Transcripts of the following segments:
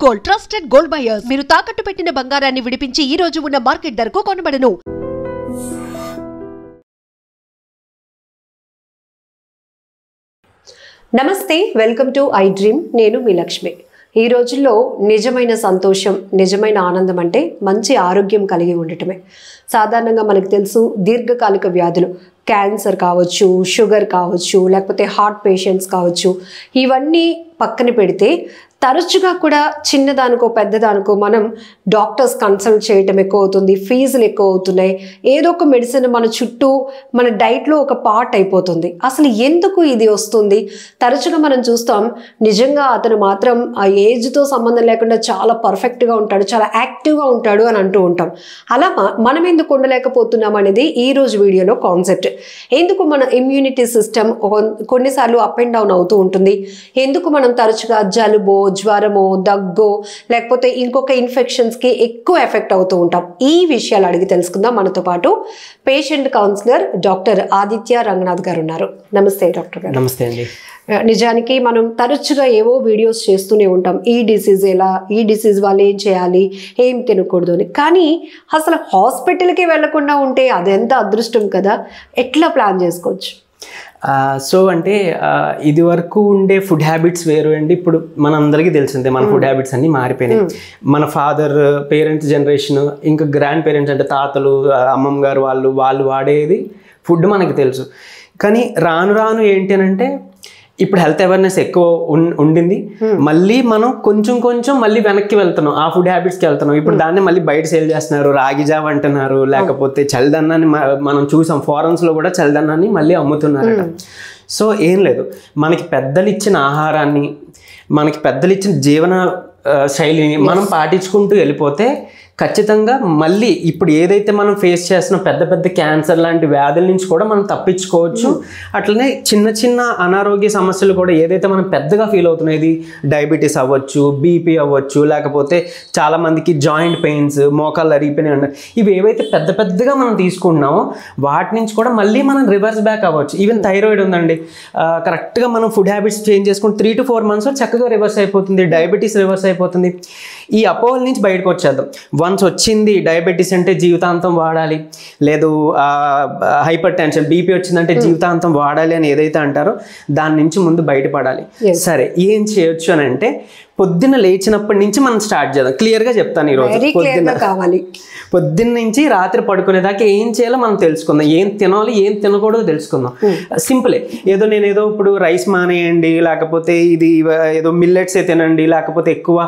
Gold trusted gold buyers మీరు తాకట్టు పెట్టిన బంగారాన్ని విడిపించి ఈ రోజు ఉన్న మార్కెట్ ధరకు కొనబడను. నమస్తే, వెల్కమ్ టు ఐ డ్రీమ్. నేను మీ లక్ష్మి. ఈ రోజుల్లో నిజమైన సంతోషం, నిజమైన ఆనందం అంటే మంచి ఆరోగ్యం కలిగి ఉండటమే. సాధారణంగా మనకు తెలుసు, దీర్ఘకాలిక వ్యాధులు, క్యాన్సర్ కావచ్చు, షుగర్ కావచ్చు, లేకపోతే హార్ట్ పేషెంట్స్ కావచ్చు, ఇవన్నీ పక్కన పెడితే తరచుగా కూడా చిన్నదానికో పెద్దదానికో మనం డాక్టర్స్ కన్సల్ట్ చేయటం ఎక్కువ అవుతుంది, ఫీజులు ఎక్కువ అవుతున్నాయి. ఏదో ఒక మెడిసిన్ మన చుట్టూ, మన డైట్లో ఒక పార్ట్ అయిపోతుంది. అసలు ఎందుకు ఇది వస్తుంది? తరచుగా మనం చూస్తాం, నిజంగా అతను మాత్రం ఆ ఏజ్తో సంబంధం లేకుండా చాలా పర్ఫెక్ట్గా ఉంటాడు, చాలా యాక్టివ్గా ఉంటాడు అని అంటూ ఉంటాం. అలా మనం ఎందుకు ఉండలేకపోతున్నాం అనేది ఈరోజు వీడియోలో కాన్సెప్ట్. ఎందుకు మన ఇమ్యూనిటీ సిస్టమ్ కొన్నిసార్లు అప్ అండ్ డౌన్ అవుతూ ఉంటుంది, ఎందుకు మనం తరచుగా జలుబో, జ్వరమో, దగ్గో, లేకపోతే ఇంకొక ఇన్ఫెక్షన్స్కి ఎక్కువ ఎఫెక్ట్ అవుతూ ఉంటాం. ఈ విషయాలు అడిగి తెలుసుకుందాం. మనతో పాటు patient councillor doctor Aditya Ranganath గారు ఉన్నారు. నమస్తే డాక్టర్ గారు. నమస్తే అండి. నిజానికి మనం తరచుగా ఏవో వీడియోస్ చేస్తూనే ఉంటాం, ఈ డిసీజ్ ఎలా, ఈ డిసీజ్ వాళ్ళు ఏం చేయాలి, ఏం తినకూడదు అని. కానీ అసలు హాస్పిటల్కి వెళ్లకుండా ఉంటే అదెంత అదృష్టం కదా. ఎట్లా ప్లాన్ చేసుకోవచ్చు? సో అంటే ఇది వరకు ఉండే ఫుడ్ హ్యాబిట్స్ వేరు అండి. ఇప్పుడు మనందరికీ తెలిసిందే, మన ఫుడ్ హ్యాబిట్స్ అన్నీ మారిపోయినాయి. మన ఫాదర్ పేరెంట్స్ జనరేషన్, ఇంకా గ్రాండ్ పేరెంట్స్ అంటే తాతలు, అమ్మమ్మ గారు వాళ్ళు వాడేది ఫుడ్ మనకి తెలుసు. కానీ రాను రాను ఏంటి అని అంటే, ఇప్పుడు హెల్త్ అవేర్నెస్ ఎక్కువ ఉండింది. మళ్ళీ మనం కొంచెం మళ్ళీ వెనక్కి వెళ్తున్నాం, ఆ ఫుడ్ హ్యాబిట్స్కి వెళ్తున్నాం. ఇప్పుడు దాన్ని మళ్ళీ బయట సేల్ చేస్తున్నారు, రాగి జావ అంటున్నారు, లేకపోతే చలిదన్నాన్ని మనం చూసాం, ఫారెన్స్లో కూడా చలిదన్నాన్ని మళ్ళీ అమ్ముతున్నారట. సో ఏం లేదు, మనకి పెద్దలు ఇచ్చిన ఆహారాన్ని, మనకి పెద్దలు ఇచ్చిన జీవన శైలిని మనం పాటించుకుంటూ వెళ్ళిపోతే ఖచ్చితంగా మళ్ళీ ఇప్పుడు ఏదైతే మనం ఫేస్ చేస్తున్న పెద్ద క్యాన్సర్ లాంటి వ్యాధుల నుంచి కూడా మనం తప్పించుకోవచ్చు. అట్లనే చిన్న అనారోగ్య సమస్యలు కూడా ఏదైతే మనం పెద్దగా ఫీల్ అవుతున్నాయి, ఇది డయాబెటీస్ అవ్వచ్చు, బీపీ అవ్వచ్చు, లేకపోతే చాలామందికి జాయింట్ పెయిన్స్, మోకాళ్ళు అరిగిపోయినాయి అన్నారు, ఇవి ఏవైతే పెద్దగా మనం తీసుకుంటున్నామో వాటి నుంచి కూడా మళ్ళీ మనం రివర్స్ బ్యాక్ అవ్వచ్చు. ఈవెన్ థైరాయిడ్ ఉందండి, కరెక్ట్గా మనం ఫుడ్ హ్యాబిట్స్ చేంజ్ చేసుకుంటే 3 to 4 months చక్కగా రివర్స్ అయిపోతుంది, డయాబెటీస్ రివర్స్ అయిపోతుంది. ఈ అపోహల నుంచి బయటకు వచ్చేద్దాం. వన్స్ వచ్చింది డయాబెటీస్ అంటే జీవితాంతం వాడాలి, లేదు హైపర్ టెన్షన్, బీపీ వచ్చిందంటే జీవితాంతం వాడాలి అని ఏదైతే అంటారో దాని నుంచి ముందు బయటపడాలి. సరే, ఏం చేయొచ్చు అని అంటే, పొద్దున్న లేచినప్పటి నుంచి మనం స్టార్ట్ చేద్దాం. క్లియర్గా చెప్తాను ఈరోజు. పొద్దున్న నుంచి రాత్రి పడుకునేదాకా ఏం చేయాలో మనం తెలుసుకుందాం, ఏం తినాలి ఏం తినకూడదు తెలుసుకుందాం. సింపులే. నేను ఏదో ఇప్పుడు రైస్ మానేయండి, లేకపోతే ఇది ఏదో మిల్లెట్స్ ఏ తినండి, లేకపోతే ఎక్కువ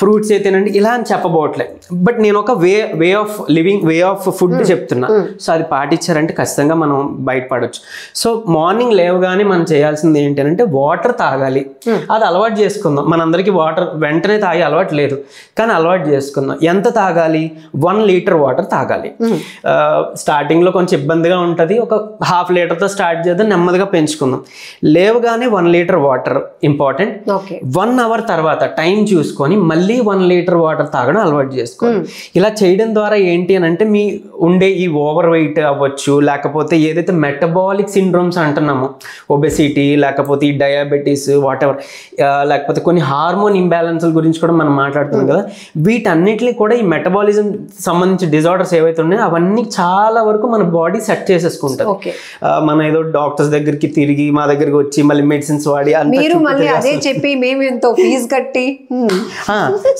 ఫ్రూట్స్ ఏ తినండి, ఇలా అని చెప్పబోట్లే. బట్ నేను ఒక way of living, way of food చెప్తున్నా. సో అది పాటించారంటే ఖచ్చితంగా మనం బయటపడవచ్చు. సో మార్నింగ్ లేవగానే మనం చేయాల్సింది ఏంటి అంటే, వాటర్ తాగాలి. అది అలవాటు చేసుకుందాం. మనందరికీ వాటర్ వెంటనే తాగే అలవాటు లేదు, కానీ అలవాటు చేసుకుందాం. ఎంత తాగాలి? 1 లీటర్ వాటర్ తాగాలి. స్టార్టింగ్లో కొంచెం ఇబ్బందిగా ఉంటుంది, ఒక 1/2 లీటర్తో స్టార్ట్ చేద్దాం, నెమ్మదిగా పెంచుకుందాం. లేవగానే 1 లీటర్ వాటర్ ఇంపార్టెంట్. 1 hour తర్వాత టైం చూసుకొని మళ్ళీ 1 లీటర్ వాటర్ తాగడం అలవాటు చేసుకోండి. ఇలా చేయడం ద్వారా ఏంటి అని అంటే, మీ ఉండే ఈ ఓవర్ వెయిట్ అవ్వచ్చు, లేకపోతే ఏదైతే మెటబాలిక్ సిండ్రోమ్స్ అంటున్నామో, ఒబెసిటీ, లేకపోతే ఈ డయాబెటీస్, వాటెవర్, లేకపోతే కొన్ని హార్మోన్ ఇంబ్యాలెన్స్ల గురించి కూడా మనం మాట్లాడుతున్నాం కదా, వీటన్నిటిని కూడా ఈ మెటబాలిజం సంబంధించిన డిజార్డర్స్ ఏవైతే ఉన్నాయో అవన్నీ చాలా వరకు మన బాడీ సెట్ చేసేసుకుంటుంది. మన ఏదో డాక్టర్స్ దగ్గరికి తిరిగి మా దగ్గరికి వచ్చి మళ్ళీ మెడిసిన్స్ వాడి అదే చెప్పి మేము ఎంతో ఫీజు కట్టి,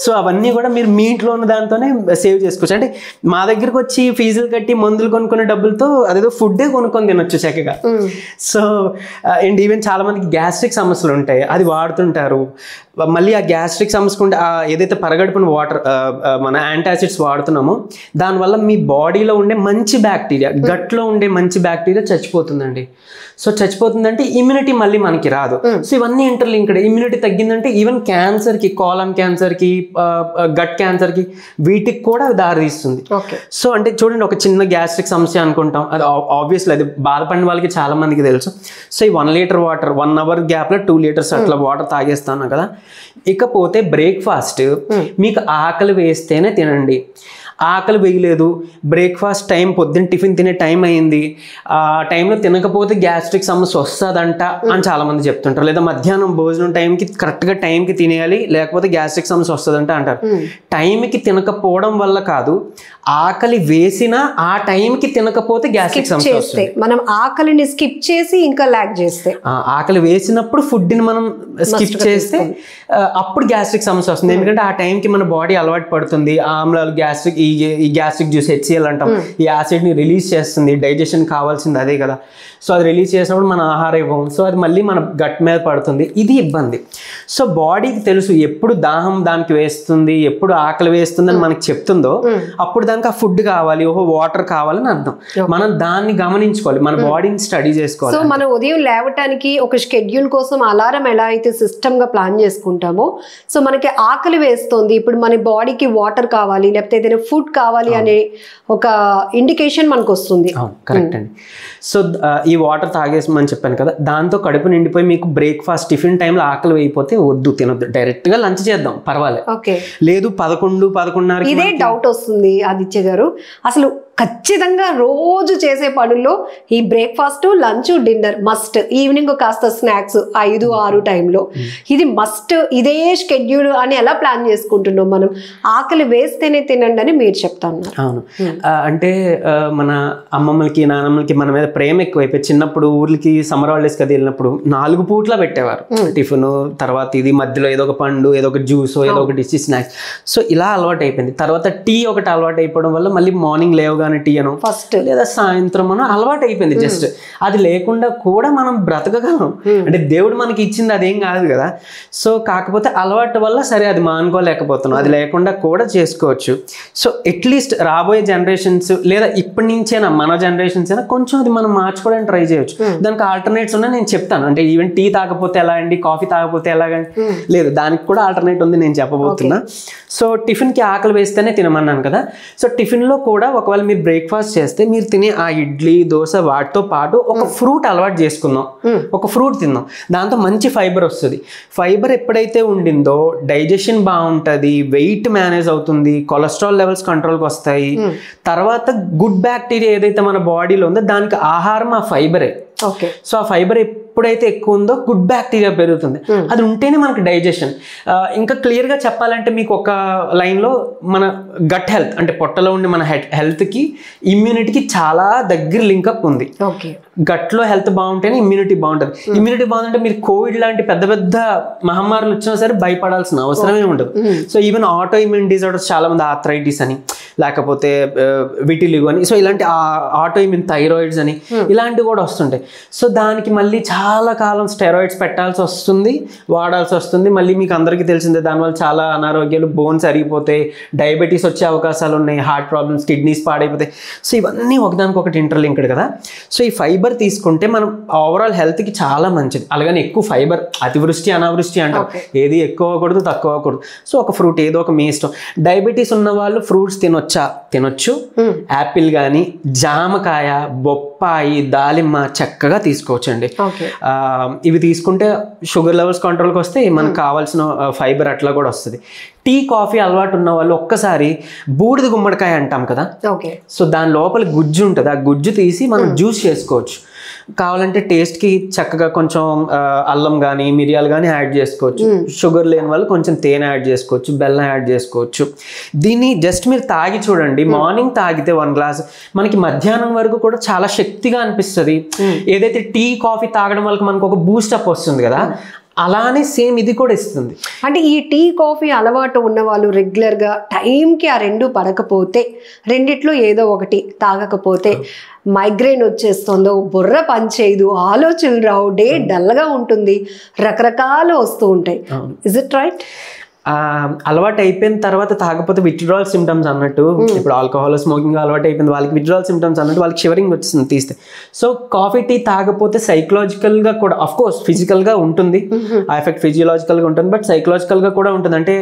సో అవన్నీ కూడా మీరు మీ ఇంట్లో ఉన్న దాంతోనే సేవ్ చేసుకోవచ్చు. అంటే మా దగ్గరకు వచ్చి ఫీజులు కట్టి మందులు కొనుక్కునే డబ్బులతో అదేదో ఫుడ్డే కొనుక్కొని తినొచ్చు చక్కగా. సో అండ్ ఈవెన్ చాలా మందికి గ్యాస్ట్రిక్ సమస్యలు ఉంటాయి, అది వాడుతుంటారు. మళ్ళీ ఆ గ్యాస్ట్రిక్ సమస్య ఏదైతే పరగడుపున వాటర్ మన యాంటాసిడ్స్ వాడుతున్నామో దానివల్ల మీ బాడీలో ఉండే మంచి బ్యాక్టీరియా, గట్లో ఉండే మంచి బ్యాక్టీరియా చచ్చిపోతుందండి. సో చచ్చిపోతుందంటే ఇమ్యూనిటీ మళ్ళీ మనకి రాదు. సో ఇవన్నీ ఇంటర్లింక్డ్. ఇమ్యూనిటీ తగ్గిందంటే ఈవెన్ క్యాన్సర్కి, కాలన్ క్యాన్సర్కి, గట్ క్యాన్సర్కి, వీటికి కూడా దారితీస్తుంది. సో అంటే చూడండి, ఒక చిన్న గ్యాస్ట్రిక్ సమస్య అనుకుంటాం, అది ఆబ్వియస్లీ అది బాధపడిన వాళ్ళకి చాలా మందికి తెలుసు. సో ఈ 1 లీటర్ వాటర్ 1 hour గ్యాప్లో 2 liters అట్లా వాటర్ తాగేస్తాను కదా. ఇకపోతే బ్రేక్ఫాస్ట్ మీకు ఆకలి వేస్తేనే తినండి. ఆకలి వేయలేదు, బ్రేక్ఫాస్ట్ టైం పొద్దున్న టిఫిన్ తినే టైం అయింది, ఆ టైంలో తినకపోతే గ్యాస్ట్రిక్ సమస్య వస్తుందంట అని చాలామంది చెప్తుంటారు. లేదా మధ్యాహ్నం భోజనం టైంకి కరెక్ట్గా టైంకి తినేయాలి లేకపోతే గ్యాస్ట్రిక్ సమస్య వస్తుందంట అంటారు. టైంకి తినకపోవడం వల్ల కాదు, ఆకలి వేసినా ఆ టైంకి తినకపోతే గ్యాస్ట్రిక్ సమస్య వస్తుంది. మనం ఆకలిని స్కిప్ చేసి ఇంకా లాగ్ చేస్తే, ఆకలి వేసినప్పుడు ఫుడ్ని మనం స్కిప్ చేస్తే అప్పుడు గ్యాస్ట్రిక్ సమస్య వస్తుంది. ఎందుకంటే ఆ టైంకి మన బాడీ అలవాటు పడుతుంది. ఆమ్లాలు గ్యాస్ట్రిక్ ఈ గ్యాస్ట్రిక్ జ్యూస్ HCl అంటాం, ఈ యాసిడ్ని రిలీజ్ చేస్తుంది. డైజెషన్ కావాల్సింది అదే కదా. సో అది రిలీజ్ చేసినప్పుడు మన ఆహారం ఇవ్వం, సో అది మళ్ళీ మన గట్ మీద పడుతుంది. ఇది ఇబ్బంది. సో బాడీకి తెలుసు ఎప్పుడు దాహం దానికి వేస్తుంది, ఎప్పుడు ఆకలి వేస్తుంది అని మనకి చెప్తుందో అప్పుడు దానికి ఆ ఫుడ్ కావాలి, వాటర్ కావాలని అర్థం. మనం దాన్ని గమనించుకోవాలి, మన బాడీని స్టడీ చేసుకోవాలి. సో మనం ఉదయం లేవటానికి ఒక షెడ్యూల్ కోసం అలారం ఎలా అయితే సిస్టమ్ గా ప్లాన్ చేసుకుంటామో, సో మనకి ఆకలి వేస్తుంది, ఇప్పుడు మన బాడీకి వాటర్ కావాలి లేకపోతే ఏదైనా ఫుడ్ కావాలి అనే ఒక ఇండికేషన్ మనకు వస్తుంది. కరెక్ట్ అండి. సో ఈ వాటర్ తాగేసమని చెప్పాను కదా, దాంతో కడుపు నిండిపోయి మీకు బ్రేక్ఫాస్ట్ టిఫిన్ టైంలో ఆకలి వేయిపోతే వద్దు, తినొద్దు, డైరెక్ట్ గా లంచ్ చేద్దాం పర్వాలేదు. లేదు 11-11:30 ఇదే డౌట్ వస్తుంది ఆదిత్య గారు. అసలు ఖచ్చితంగా రోజు చేసే పనుల్లో ఈ breakfast, lunch, dinner must, evening కాస్త స్నాక్స్ 5-6 టైంలో ఇది మస్ట్, ఇదే షెడ్యూల్ అని ఎలా ప్లాన్ చేసుకుంటున్నాం మనం? ఆకలి వేస్తేనే తినండి అని మీరు చెప్తా ఉన్నారు. అవును, అంటే మన అమ్మమ్మలకి నాన్నమ్మలకి మన మీద ప్రేమ ఎక్కువైపోయి చిన్నప్పుడు ఊర్లకి సమ్మర్ హాలిడేస్ కదా వెళ్ళినప్పుడు 4 పూట్ల పెట్టేవారు. టిఫిన్, తర్వాత ఇది మధ్యలో ఏదో ఒక పండు, ఏదో ఒక జ్యూస్, ఏదో ఒక డిష్, స్నాక్స్. సో ఇలా అలవాటు అయిపోయింది. తర్వాత టీ ఒకటి అలవాటు అయిపోవడం వల్ల మళ్ళీ మార్నింగ్ లేవగా టీ అను ఫస్ట్ లేదా సాయంత్రం అను అలవాటు అయిపోయింది. జస్ట్ అది లేకుండా కూడా మనం బ్రతకగలం. అంటే దేవుడు మనకి ఇచ్చింది అదేం కాదు కదా. సో కాకపోతే అలవాటు వల్ల సరే అది మానుకోలేకపోతున్నాం, అది లేకుండా కూడా చేసుకోవచ్చు. సో అట్లీస్ట్ రాబోయే జనరేషన్స్ లేదా ఇప్పటి నుంచైనా మన జనరేషన్స్ అయినా కొంచెం అది మనం మార్చుకోవడానికి ట్రై చేయొచ్చు. దానికి ఆల్టర్నేట్స్ ఉన్నాయి, నేను చెప్తాను. అంటే ఈవెన్ టీ తాగకపోతే ఎలా అండి, కాఫీ తాగకపోతే ఎలాగండి, లేదు దానికి కూడా ఆల్టర్నేట్ ఉంది, నేను చెప్పబోతున్నా. సో టిఫిన్కి ఆకలి వేస్తేనే తినమన్నాను కదా. సో టిఫిన్లో కూడా ఒకవేళ మీరు బ్రేక్ఫాస్ట్ చేస్తే మీరు తినే ఆ ఇడ్లీ, దోశ వాటితో పాటు ఒక ఫ్రూట్ అలవాటు చేసుకుందాం, ఒక ఫ్రూట్ తిందాం. దాంతో మంచి ఫైబర్ వస్తుంది. ఫైబర్ ఎప్పుడైతే ఉండిందో డైజెషన్ బాగుంటుంది, వెయిట్ మేనేజ్ అవుతుంది, కొలెస్ట్రాల్ లెవెల్స్ కంట్రోల్కి వస్తాయి. తర్వాత గుడ్ బ్యాక్టీరియా ఏదైతే మన బాడీలో ఉందో దానికి ఆహారం ఆ ఫైబరే. సో ఆ ఫైబర్ ఎప్పుడైతే ఎక్కువ ఉందో గుడ్ బ్యాక్టీరియా పెరుగుతుంది. అది ఉంటేనే మనకి డైజెషన్. ఇంకా క్లియర్గా చెప్పాలంటే మీకు ఒక లైన్లో మన గట్ హెల్త్ అంటే పొట్టలో ఉండే మన హెల్త్కి ఇమ్యూనిటీకి చాలా దగ్గర లింకప్ ఉంది. గట్లో హెల్త్ బాగుంటేనే ఇమ్యూనిటీ బాగుంటుంది. ఇమ్యూనిటీ బాగుంటే మీరు కోవిడ్ లాంటి పెద్ద పెద్ద మహమ్మారులు వచ్చినా సరే భయపడాల్సిన అవసరమే ఉండదు. So even auto immune disorders చాలా మంది ఆర్థరైటిస్ అని, లేకపోతే విటిలిగో అని, సో ఇలాంటి ఆటో ఇమ్యూన్ థైరాయిడ్స్ అని ఇలాంటివి కూడా వస్తుంటాయి. సో దానికి మళ్ళీ చాలా కాలం స్టెరాయిడ్స్ పెట్టాల్సి వస్తుంది, వాడాల్సి వస్తుంది. మళ్ళీ మీకు అందరికీ తెలిసిందే దానివల్ల చాలా అనారోగ్యాలు, బోన్స్ అరిగిపోతాయి, డయాబెటీస్ వచ్చే అవకాశాలు ఉన్నాయి, హార్ట్ ప్రాబ్లమ్స్, కిడ్నీస్ పాడైపోతాయి. సో ఇవన్నీ ఒకదానికొకటి ఇంటర్లింక్డ్ కదా. సో ఈ ఫైబర్ తీసుకుంటే మనం ఓవరాల్ హెల్త్కి చాలా మంచిది. అలాగని ఎక్కువ ఫైబర్ అతివృష్టి అనావృష్టి అంటాం, ఏది ఎక్కువ అవ్వకూడదు తక్కువ అవ్వకూడదు. సో ఒక ఫ్రూట్ ఏదో ఒక మీ ఇష్టం. డయాబెటీస్ ఉన్న వాళ్ళు ఫ్రూట్స్ తినొచ్చు. యాపిల్ కానీ, జామకాయ, బొప్పాయి, దాలిమ్మ చక్కగా తీసుకోవచ్చు అండి. ఇవి తీసుకుంటే షుగర్ లెవెల్స్ కంట్రోల్కి వస్తే మనకు కావాల్సిన ఫైబర్ అట్లా కూడా వస్తుంది. టీ, కాఫీ అలవాటు ఉన్న వాళ్ళు ఒక్కసారి బూడిద గుమ్మడికాయ అంటాం కదా, సో దాని లోపల గుజ్జు ఉంటుంది, ఆ గుజ్జు తీసి మనం జ్యూస్ చేసుకోవచ్చు. కావాలంటే టేస్ట్కి చక్కగా కొంచెం అల్లం కానీ, మిరియాలు కానీ యాడ్ చేసుకోవచ్చు. షుగర్ లేని వాళ్ళు కొంచెం తేనె యాడ్ చేసుకోవచ్చు, బెల్లం యాడ్ చేసుకోవచ్చు. దీన్ని జస్ట్ మీరు తాగి చూడండి. మార్నింగ్ తాగితే 1 గ్లాస్ మనకి మధ్యాహ్నం వరకు కూడా చాలా శక్తిగా అనిపిస్తుంది. ఏదైతే టీ, కాఫీ తాగడం వల్ల మనకు ఒక బూస్టప్ వస్తుంది కదా, అలానే సేమ్ ఇది కూడా ఇస్తుంది. అంటే ఈ టీ, కాఫీ అలవాటు ఉన్న వాళ్ళు రెగ్యులర్గా టైంకి ఆ 2 పడకపోతే, రెండిట్లో ఏదో ఒకటి తాగకపోతే మైగ్రేన్ వచ్చేస్తుందో, బుర్ర పనిచేయదు, ఆలోచనలు రావు, డే డల్గా ఉంటుంది, రకరకాలు వస్తూ ఉంటాయి. Is it right? అలవాటు అయిపోయిన తర్వాత తాగకపోతే విత్డ్రాల్ సిమ్టమ్స్ అన్నట్టు, ఇప్పుడు ఆల్కహాల్, స్మోకింగ్ అలవాటు అయిపోయింది వాళ్ళకి విత్డ్రాల్ సిమ్టమ్స్ అన్నట్టు వాళ్ళకి షివరింగ్ వచ్చింది తీస్తే. సో కాఫీ, టీ తాగకపోతే సైకలాజికల్గా కూడా, అఫ్ కోర్స్ ఫిజికల్గా ఉంటుంది, ఆ ఎఫెక్ట్ ఫిజియలాజికల్గా ఉంటుంది, బట్ సైకలాజికల్గా కూడా ఉంటుంది. అంటే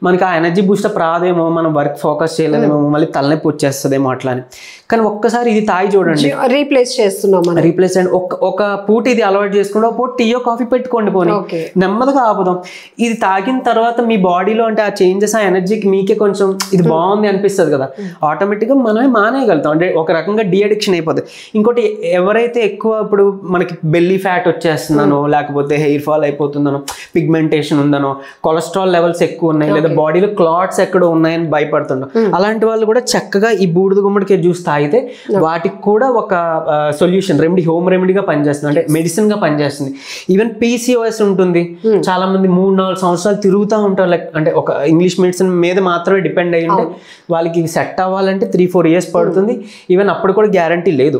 మనకి ఆ ఎనర్జీ బూస్టప్ రాదేమో, మనం వర్క్ ఫోకస్ చేయలేదేమో, మళ్ళీ తలనొప్పి వచ్చేస్తుందేమో అట్లా అని. కానీ ఒక్కసారి ఇది తాగి చూడండి, రీప్లేస్ చేస్తున్నాం. రీప్లేస్ అండ్ ఒక పూట ఇది అలవాటు చేసుకుంటే ఒక పూట టీయో కాఫీ పెట్టుకోండి, పోనీ నెమ్మదిగా ఆపుదాం. ఇది తాగిన తర్వాత మీ బాడీలో అంటే ఆ చేంజెస్ ఆ ఎనర్జీకి మీకే కొంచెం ఇది బాగుంది అనిపిస్తుంది కదా, ఆటోమేటిక్గా మనమే మానేయగలుగుతాం. అంటే ఒక రకంగా డీఅడిక్షన్ అయిపోతుంది. ఇంకోటి ఎవరైతే ఎక్కువ ఇప్పుడు మనకి బెల్లీ ఫ్యాట్ వచ్చేస్తుందనో, లేకపోతే హెయిర్ ఫాల్ అయిపోతుందనో, పిగ్మెంటేషన్ ఉందనో, కొలెస్ట్రాల్ లెవెల్స్ ఎక్కువ ఉన్నాయి, లేదా బాడీలో క్లాట్స్ ఎక్కడ ఉన్నాయని భయపడుతున్నాం, అలాంటి వాళ్ళు కూడా చక్కగా ఈ బూడిద గుమ్మడికాయ జ్యూస్ తాగితే వాటికి కూడా ఒక సొల్యూషన్ రెమెడీ, హోమ్ రెమెడీగా పనిచేస్తుంది, అంటే మెడిసిన్ గా పనిచేస్తుంది. ఈవెన్ PCOS ఉంటుంది, చాలా మంది 3-4 సంవత్సరాలు తిరుగుతూ ఉంటారు. లైక్ అంటే ఒక ఇంగ్లీష్ మెడిసిన్ మీద మాత్రమే డిపెండ్ అయ్యి ఉంటే వాళ్ళకి సెట్ అవ్వాలంటే 3-4 years పడుతుంది. ఈవెన్ అప్పుడు కూడా గ్యారంటీ లేదు,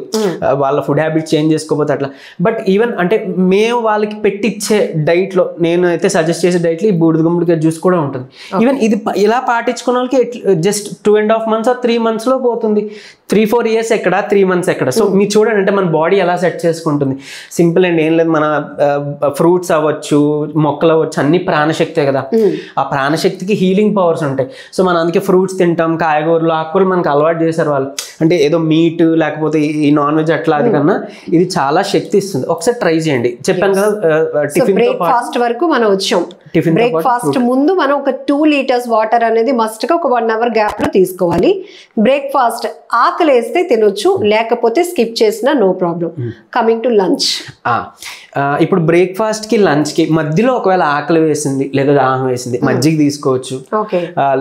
వాళ్ళ ఫుడ్ హ్యాబిట్స్ చేంజ్ చేసుకోకపోతే అట్లా. బట్ ఈవెన్ అంటే మేము వాళ్ళకి పెట్టిచ్చే డైట్లో, నేను అయితే సజెస్ట్ చేసే డైట్లో ఈ బూడిద గుమ్మడికాయ జ్యూస్ కూడా ఉంటుంది. ఈవెన్ ఇది ఇలా పాటించుకున్న వాళ్ళకి జస్ట్ 2.5 months or 3 months లో పోతుంది. 3-4 years ఎక్కడ, 3 months ఎక్కడ. సో మీరు చూడండి, అంటే మన బాడీ ఎలా సెట్ చేసుకుంటుంది. సింపుల్ అండ్ ఏం లేదు, మన ఫ్రూట్స్ అవ్వచ్చు, మొక్కలు అవ్వచ్చు, అన్ని ప్రాణశక్తే కదా. ఆ ప్రాణశక్తికి హీలింగ్ పవర్స్ ఉంటాయి. సో మనం అందుకే ఫ్రూట్స్ తింటాం, కాయగూరలు, ఆకుకూరలు మనకు అలవాటు చేశారు వాళ్ళు. అంటే ఏదో మీట్ లేకపోతే ఈ నాన్ వెజ్ అట్లా, అది కన్నా ఇది చాలా శక్తి ఇస్తుంది. ఒకసారి ట్రై చేయండి. చెప్పాను కదా, టిఫిన్ బ్రేక్ఫాస్ట్ వరకు మనం వచ్చాం. బ్రేక్ఫాస్ట్ ముందు మనం ఒక 2 liters వాటర్ అనేది మస్ట్ గా ఒక 1 hour గ్యాప్ లో తీసుకోవాలి. బ్రేక్ఫాస్ట్ ఆకలి వేస్తే తినొచ్చు, లేకపోతే స్కిప్ చేసినా no problem. Coming to lunch, ఇప్పుడు బ్రేక్ఫాస్ట్ కి లంచ్ కి మధ్యలో ఒకవేళ ఆకలి వేసింది లేదా దాహం వేసింది, మజ్జిగ తీసుకోవచ్చు.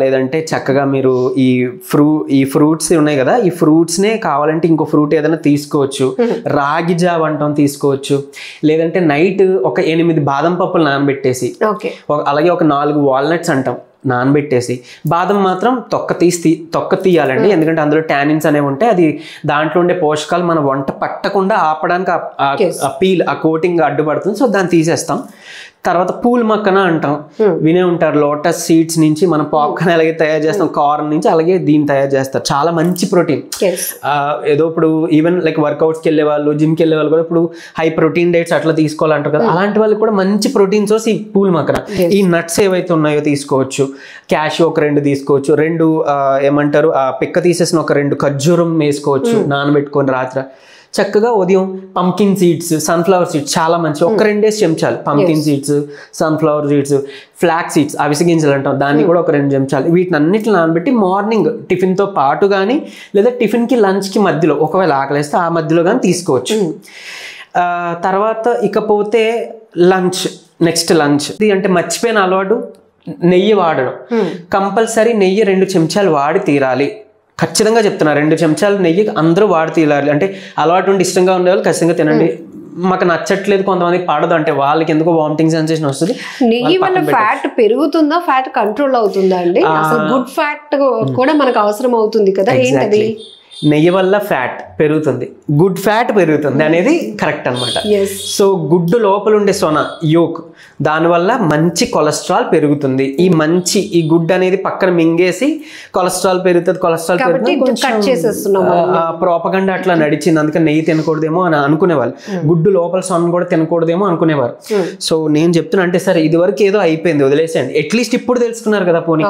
లేదంటే చక్కగా మీరు ఈ ఫ్రూట్స్ ఉన్నాయి కదా, ఈ ఫ్రూట్స్ నే కావాలంటే ఇంకో ఫ్రూట్ ఏదైనా తీసుకోవచ్చు. రాగి జావ అంటాం, తీసుకోవచ్చు. లేదంటే నైట్ ఒక 8 బాదం పప్పులు నానబెట్టేసి, అలాగే ఒక 4 వాల్నట్స్ అంటాం నానబెట్టేసి, బాదం మాత్రం తొక్క తీయాలండి. ఎందుకంటే అందులో టానిన్స్ అనేవి ఉంటాయి. అది దాంట్లో ఉండే పోషకాలు మన వంట పట్టకుండా ఆపడానికి ఆ కోటింగ్ అడ్డుపడుతుంది. సో దాన్ని తీసేస్తాం. తర్వాత పూల్ మక్కన అంటాం, వినే ఉంటారు. లోటస్ సీడ్స్ నుంచి మనం పాప్కార్న్ అలాగే తయారు చేస్తాం, కార్న్ నుంచి అలాగే దీన్ని తయారు చేస్తారు. చాలా మంచి ప్రోటీన్. ఏదో ఇప్పుడు ఈవెన్ లైక్ వర్కౌట్స్కి వెళ్ళే వాళ్ళు, జిమ్కి వెళ్ళే వాళ్ళు కూడా ఇప్పుడు హై ప్రోటీన్ డైట్స్ అట్లా తీసుకోవాలంటారు కదా, అలాంటి వాళ్ళకి కూడా మంచి ప్రోటీన్ సోర్స్ ఈ పూల్ మక్కన. ఈ నట్స్ ఏవైతే ఉన్నాయో తీసుకోవచ్చు. క్యాషియో ఒక 2 తీసుకోవచ్చు. 2 ఏమంటారు, ఆ పిక్క తీసేసిన ఒక 2 ఖర్జూరం వేసుకోవచ్చు నానబెట్టుకొని రాత్రి. చక్కగా ఉదయం పంకిన్ సీడ్స్, సన్ఫ్లవర్ సీడ్స్ చాలా మంచి, ఒక 2 చెంచాలు pumpkin seeds, sunflower seeds, flax seeds, అవిసె గింజలు అంటాం, దాన్ని కూడా ఒక 2 చెంచాలు. వీటిని అన్నిటిని నానబెట్టి మార్నింగ్ టిఫిన్తో పాటు కానీ, లేదా టిఫిన్కి లంచ్కి మధ్యలో ఒకవేళ ఆకలిస్తే ఆ మధ్యలో కానీ తీసుకోవచ్చు. తర్వాత ఇకపోతే లంచ్, నెక్స్ట్ లంచ్ అంటే మర్చిపోయిన అలవాటు, నెయ్యి వాడడం. కంపల్సరీ నెయ్యి 2 చెంచాలు వాడి తీరాలి. ఖచ్చితంగా చెప్తున్నా, 2 చెంచాలు నెయ్యి అందరూ వాడి తీరాలి. అంటే అలవాటు ఉండి ఇష్టంగా ఉండేవాళ్ళు ఖచ్చితంగా తినండి. మాకు నచ్చట్లేదు, కొంతమందికి పడదు అంటే వాళ్ళకి ఎందుకో వామిటింగ్ సెన్సేషన్ వస్తుంది. నెయ్యి వల్ల ఫ్యాట్ పెరుగుతుందా, ఫ్యాట్ కంట్రోల్ అవుతుందా అండి? అసలు గుడ్ ఫ్యాట్ కూడా మనకు అవసరం అవుతుంది కదా, ఏంటది? నెయ్యి వల్ల ఫ్యాట్ పెరుగుతుంది, గుడ్ ఫ్యాట్ పెరుగుతుంది అనేది కరెక్ట్ అనమాట. సో గుడ్డు లోపల ఉండే సొన, యోక్, దానివల్ల మంచి కొలెస్ట్రాల్ పెరుగుతుంది. ఈ గుడ్ అనేది పక్కన మింగేసి కొలెస్ట్రాల్ పెరుగుతుంది, కొలెస్ట్రాల్ ప్రోపగండా అట్లా నడిచింది. అందుకని నెయ్యి తినకూడదేమో అని అనుకునేవాళ్ళు, గుడ్డు లోపల సొన కూడా తినకూడదేమో అనుకునేవారు. సో నేను చెప్తున్నా, అంటే సరే ఇది వరకు ఏదో అయిపోయింది వదిలేసేయండి, అట్లీస్ట్ ఇప్పుడు తెలుసుకున్నారు కదా పోనీ.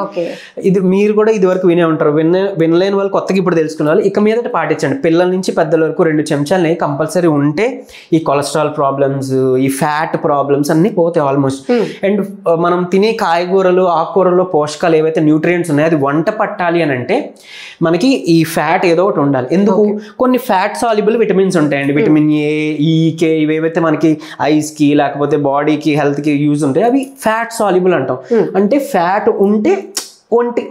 ఇది మీరు కూడా ఇది వరకు వినే ఉంటారు, వినలేని వాళ్ళు కొత్తగా ఇప్పుడు తెలుసుకునే వాళ్ళు ఇక మీదట పాటించండి. పిల్లల నుంచి పెద్దల వరకు 2 చెంచాలు నెయ్యి కంపల్సరీ ఉంటే ఈ కొలెస్ట్రాల్ ప్రాబ్లమ్స్, ఈ ఫ్యాట్ ప్రాబ్లమ్స్ అన్ని పోతాయి ఆల్మోస్ట్. అండ్ మనం తినే కాయగూరలు, ఆకుకూరల్లో పోషకాలు ఏవైతే న్యూట్రియంట్స్ ఉన్నాయో అది వంట పట్టాలి అని అంటే మనకి ఈ ఫ్యాట్ ఏదో ఒకటి ఉండాలి. ఎందుకు? కొన్ని ఫ్యాట్ సాల్యుబుల్ విటమిన్స్ ఉంటాయండి, విటమిన్ ఏ, ఈ, కే, ఇవేవైతే మనకి ఐస్కి లేకపోతే బాడీకి హెల్త్కి యూజ్ ఉంటాయి, అవి ఫ్యాట్ సాల్యుబుల్ అంటాం. అంటే ఫ్యాట్ ఉంటే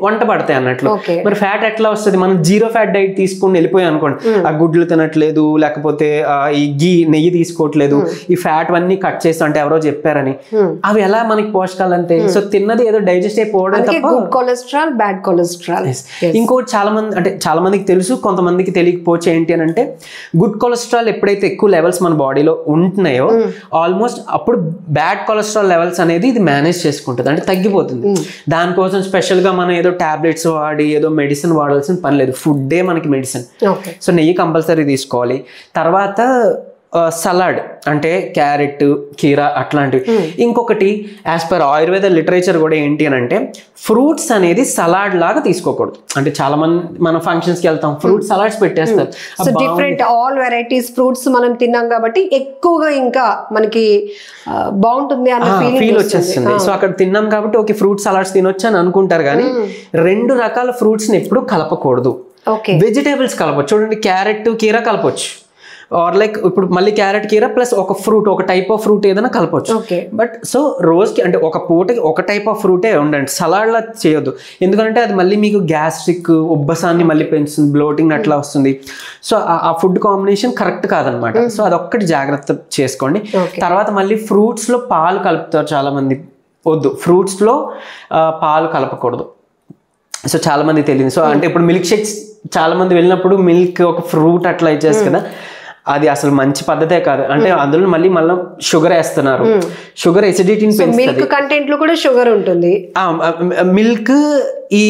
వంట పడతాయి అన్నట్లు. మరి ఫ్యాట్ ఎట్లా వస్తుంది? మనం 0 fat డైట్ తీసుకుని వెళ్ళిపోయాం అనుకోండి, ఆ గుడ్లు తినట్లేదు, లేకపోతే ఈ నెయ్యి తీసుకోవట్లేదు, ఈ ఫ్యాట్ అన్ని కట్ చేస్తా అంటే ఎవరో చెప్పారని, అవి ఎలా మనకి పోషకాలు అంటే? సో తిన్నది ఏదో డైజెస్ట్ అయిపోవడం తప్ప కొలెస్ట్రాల్, బ్యాడ్ కొలెస్ట్రాల్. ఇంకోటి చాలా మందికి తెలుసు, కొంతమందికి తెలియకపోవచ్చు. ఏంటి అని అంటే, గుడ్ కొలెస్ట్రాల్ ఎప్పుడైతే ఎక్కువ లెవెల్స్ మన బాడీలో ఉంటున్నాయో ఆల్మోస్ట్ అప్పుడు బ్యాడ్ కొలెస్ట్రాల్ లెవెల్స్ అనేది ఇది మేనేజ్ చేసుకుంటుంది, అంటే తగ్గిపోతుంది. దానికోసం స్పెషల్ మనం ఏదో టాబ్లెట్స్ వాడి ఏదో మెడిసిన్ వాడాల్సిన పని లేదు, ఫుడ్డే మనకి మెడిసిన్. సో నెయ్యి కంపల్సరీ తీసుకోవాలి. తర్వాత సలాడ్ అంటే క్యారెట్, కీరా అట్లాంటివి. ఇంకొకటి యాజ్ పర్ ఆయుర్వేద లిటరేచర్ కూడా ఏంటి అని అంటే ఫ్రూట్స్ అనేది సలాడ్ లాగా తీసుకోకూడదు. అంటే చాలా మంది మనం ఫంక్షన్స్కి వెళ్తాం, ఫ్రూట్ సలాడ్స్ పెట్టేస్తారు. So different all varieties fruits మనం తిన్నాం కాబట్టి ఎక్కువగా ఇంకా మనకి బాగుంటుంది అన్న ఫీల్ వచ్చేస్తుంది. సో అక్కడ తిన్నాం కాబట్టి ఓకే ఫ్రూట్ సలాడ్స్ తినొచ్చు అని అనుకుంటారు, కానీ 2 రకాల ఫ్రూట్స్ని ఎప్పుడు కలపకూడదు. వెజిటేబుల్స్ కలపచ్చు. చూడండి, క్యారెట్ కీరా కలపచ్చు, ఆర్ లైక్ ఇప్పుడు మళ్ళీ క్యారెట్ కీరా ప్లస్ ఒక ఫ్రూట్, ఒక టైప్ ఆఫ్ ఫ్రూట్ ఏదైనా కలపచ్చు. బట్ సో రోజుకి అంటే ఒక పూటకి ఒక టైప్ ఆఫ్ ఫ్రూటే ఉండండి, సలాడ్లా చేయొద్దు. ఎందుకంటే అది మళ్ళీ మీకు గ్యాస్ట్రిక్ ఉబ్బసాన్ని మళ్ళీ పెంచుతుంది, బ్లోటింగ్ అట్లా వస్తుంది. సో ఆ ఫుడ్ కాంబినేషన్ కరెక్ట్ కాదనమాట. సో అదొక్కటి జాగ్రత్త చేసుకోండి. తర్వాత మళ్ళీ ఫ్రూట్స్లో పాలు కలుపుతారు చాలా మంది, వద్దు, ఫ్రూట్స్లో పాలు కలపకూడదు. సో చాలా మంది తెలియదు. సో అంటే ఇప్పుడు మిల్క్ షేక్స్ చాలా మంది వెళ్ళినప్పుడు మిల్క్ ఒక ఫ్రూట్ అట్లా ఇచ్చేసి కదా, అది అసలు మంచి పద్ధతే కాదు. అంటే అందులో మళ్ళీ షుగర్ వేస్తున్నారు. షుగర్ ఎసిడిటీని పెంచుతుంది. మిల్క్ కంటెంట్ లో కూడా షుగర్ ఉంటుంది. మిల్క్ ఈ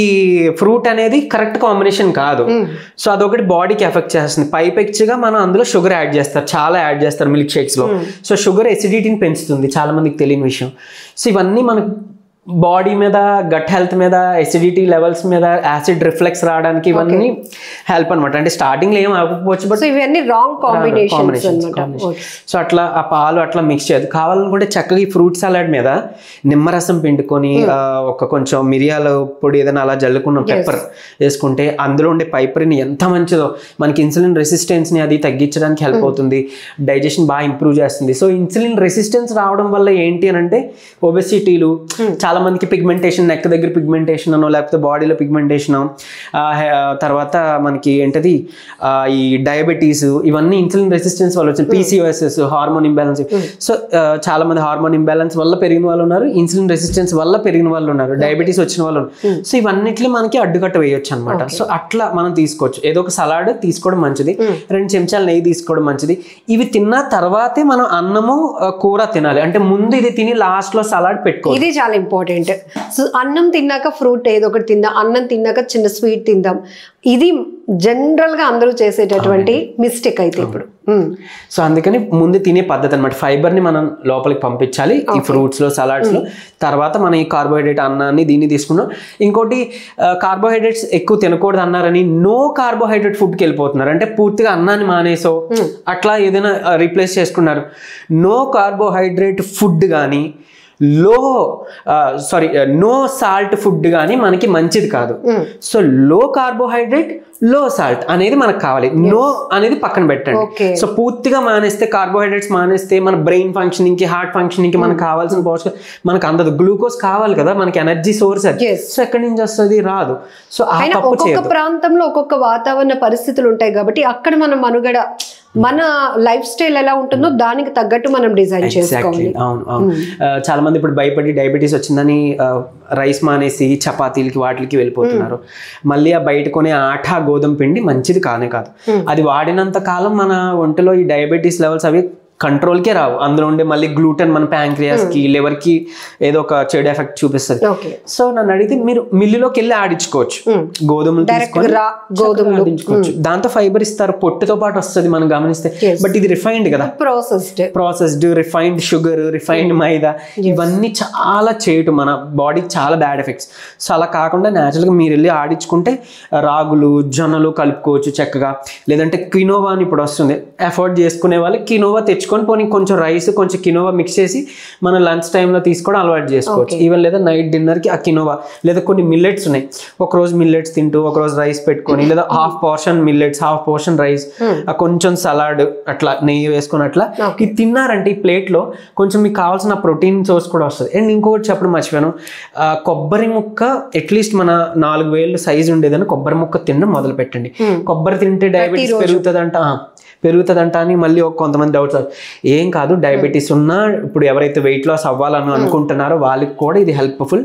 ఫ్రూట్ అనేది కరెక్ట్ కాంబినేషన్ కాదు. సో అదొకటి బాడీకి ఎఫెక్ట్ చేస్తుంది. పైపెచ్చుగా మనం అందులో షుగర్ యాడ్ చేస్తారు, చాలా యాడ్ చేస్తారు మిల్క్ షేక్స్ లో. సో షుగర్ ఎసిడిటీని పెంచుతుంది, చాలా మందికి తెలియని విషయం. సో ఇవన్నీ మనకు బాడీ మీద, గట్ హెల్త్ మీద, ఎసిడిటీ లెవెల్స్ మీద, యాసిడ్ రిఫ్లెక్స్ రావడానికి ఇవన్నీ హెల్ప్ అనమాట. అంటే స్టార్టింగ్ లో ఏం అవ్వకపోవచ్చు, బట్ ఇవన్నీ రాంగ్ కాంబినేషన్స్. సో అట్లా ఆ పాలు అట్లా మిక్స్ చేయదు. కావాలనుకుంటే చక్కగా ఈ ఫ్రూట్ సలాడ్ మీద నిమ్మరసం పిండుకొని ఒక కొంచెం మిరియాల పొడి ఏదైనా అలా జల్లుకున్న పెప్పర్ వేసుకుంటే అందులో ఉండే పైపరిన్ ఎంత మంచిదో, మనకి ఇన్సులిన్ రెసిస్టెన్స్ ని అది తగ్గించడానికి హెల్ప్ అవుతుంది, డైజెషన్ బాగా ఇంప్రూవ్ చేస్తుంది. సో ఇన్సులిన్ రెసిస్టెన్స్ రావడం వల్ల ఏంటి అని అంటే ఒబెసిటీలు, చాలా మందికి పిగ్మెంటేషన్, నెక్ దగ్గర పిగ్మెంటేషన్ అనో లేకపోతే బాడీలో పిగ్మెంటేషన్, తర్వాత మనకి ఏంటది ఈ డయాబెటీస్, ఇవన్నీ ఇన్సులిన్ రెసిస్టెన్స్ వల్ల వచ్చింది. PCOS, hormone imbalance. సో చాలా మంది హార్మోన్ ఇంబ్యాలెన్స్ వల్ల పెరిగిన వాళ్ళు ఉన్నారు, ఇన్సులిన్ రెసిస్టెన్స్ వల్ల పెరిగిన వాళ్ళు ఉన్నారు, డయాబెటీస్ వచ్చిన వాళ్ళు ఉన్నారు. సో ఇవన్నిట్లో మనకి అడ్డుకట్ట వేయొచ్చు అనమాట. సో అట్లా మనం తీసుకోవచ్చు. ఏదో ఒక సలాడ్ తీసుకోవడం మంచిది, 2 చెంచాలు నెయ్యి తీసుకోవడం మంచిది. ఇవి తిన్న తర్వాతే మనం అన్నము కూర తినాలి. అంటే ముందు ఇది తిని లాస్ట్ లో సలాడ్ పెట్టుకోవాలి. ఇది చాలా ఇంపార్టెంట్. సో అన్నం తిన్నాక ఫ్రూట్ ఏదో ఒకటి తిందాం, అన్నం తిన్నాక చిన్న స్వీట్ తిందాం. ఇది జనరల్ గా అందరూ చేసేటటువంటి మిస్టేక్ అయితే ఇప్పుడు. సో అందుకని ముందు తినే పద్ధతి అనమాట. ఫైబర్ ని మనం లోపలికి పంపించాలి ఈ ఫ్రూట్స్ లో, సలాడ్స్ లో. తర్వాత మనం ఈ కార్బోహైడ్రేట్ అన్నాన్ని దీన్ని తీసుకున్నాం. ఇంకోటి కార్బోహైడ్రేట్స్ ఎక్కువ తినకూడదు అన్నారని నో కార్బోహైడ్రేట్ ఫుడ్కి వెళ్ళిపోతున్నారు. అంటే పూర్తిగా అన్నాన్ని మానేసో అట్లా ఏదైనా రీప్లేస్ చేసుకున్నారు. నో కార్బోహైడ్రేట్ ఫుడ్ కానీ నో సాల్ట్ ఫుడ్ కానీ మనకి మంచిది కాదు. సో లో కార్బోహైడ్రేట్, లో సాల్ట్ అనేది మనకు కావాలి. నో అనేది పక్కన పెట్టండి. సో పూర్తిగా మానేస్తే, కార్బోహైడ్రేట్స్ మానేస్తే మన బ్రెయిన్ ఫంక్షనింగ్ కి, హార్ట్ ఫంక్షనింగ్ కి మనకు కావాల్సిన పోషకాలు మనకు అందదు. గ్లూకోజ్ కావాలి కదా మనకి, ఎనర్జీ సోర్స్ అది. సో ఎక్కడి నుంచి వస్తుంది? రాదు. సో ఒక్కొక్క ప్రాంతంలో ఒక్కొక్క వాతావరణ పరిస్థితులు ఉంటాయి కాబట్టి అక్కడ మనం మనుగడ, మన లైఫ్ స్టైల్ ఎలా ఉంటుందో దానికి తగ్గట్టు మనం డిజైన్ చేసుకోవాలి. అవును. చాలా మంది ఇప్పుడు భయపడి డయాబెటీస్ వచ్చిందని రైస్ మానేసి చపాతీలకి వాటికి వెళ్ళిపోతున్నారు. మళ్ళీ ఆ బయట కొనే ఆటా, గోధుమ పిండి మంచిది కానే కాదు. అది వాడినంత కాలం మన ఒంటిలో ఈ డయాబెటీస్ లెవెల్స్ అవి కంట్రోల్కే రావు. అందులో ఉండే మళ్ళీ గ్లూటెన్ మన ప్యాంక్రియాస్ కి, లివర్ కి ఏదో ఒక చెడు ఎఫెక్ట్ చూపిస్తుంది. సో నన్ను అడిగితే మీరు మిల్లులోకి వెళ్ళి ఆడించుకోవచ్చు, గోధుమలు ఆడించుకోవచ్చు. దాంతో ఫైబర్ ఇస్తారు, పొట్టుతో పాటు వస్తుంది మనం గమనిస్తే. బట్ ఇది రిఫైన్డ్ కదా, ప్రాసెస్డ్ రిఫైన్డ్ షుగర్, రిఫైన్డ్ మైదా, ఇవన్నీ చాలా చేయటం మన బాడీకి చాలా బ్యాడ్ ఎఫెక్ట్స్. సో అలా కాకుండా న్యాచురల్గా మీరు వెళ్ళి ఆడించుకుంటే రాగులు, జొన్నలు కలుపుకోవచ్చు చక్కగా. లేదంటే కినోవా అని ఇప్పుడు వస్తుంది, అఫోర్డ్ చేసుకునే వాళ్ళు కినోవా తెచ్చుకొని పోనీ కొంచెం రైస్, కొంచెం కినోవా మిక్స్ చేసి మన లంచ్ టైంలో తీసుకోవడం అలవాటు చేసుకోవచ్చు. ఈవెన్ లేదా నైట్ డిన్నర్కి ఆ కినోవా, లేదా కొన్ని మిల్లెట్స్ ఉన్నాయి, ఒకరోజు మిల్లెట్స్ తింటూ ఒకరోజు రైస్ పెట్టుకొని, లేదా half portion millets, half portion rice, కొంచెం సలాడ్ అట్లా నెయ్యి వేసుకొని అట్లా ఇది తిన్నారంటే ఈ ప్లేట్లో కొంచెం మీకు కావాల్సిన ప్రోటీన్ సోర్స్ కూడా వస్తుంది. అండ్ ఇంకొకటి చెప్పడం మర్చిపోయాను, కొబ్బరి ముక్క అట్లీస్ట్ మన 4 వేలు సైజు ఉండేదని కొబ్బరి ముక్క తినడం మొదలు పెట్టండి. కొబ్బరి తింటే డయాబెటీస్ పెరుగుతుందంట అని మళ్ళీ కొంతమంది డౌట్స్. ఏం కాదు, డయాబెటీస్ ఉన్నా ఇప్పుడు ఎవరైతే వెయిట్ లాస్ అవ్వాలని అనుకుంటున్నారో వాళ్ళకి కూడా ఇది హెల్ప్ఫుల్.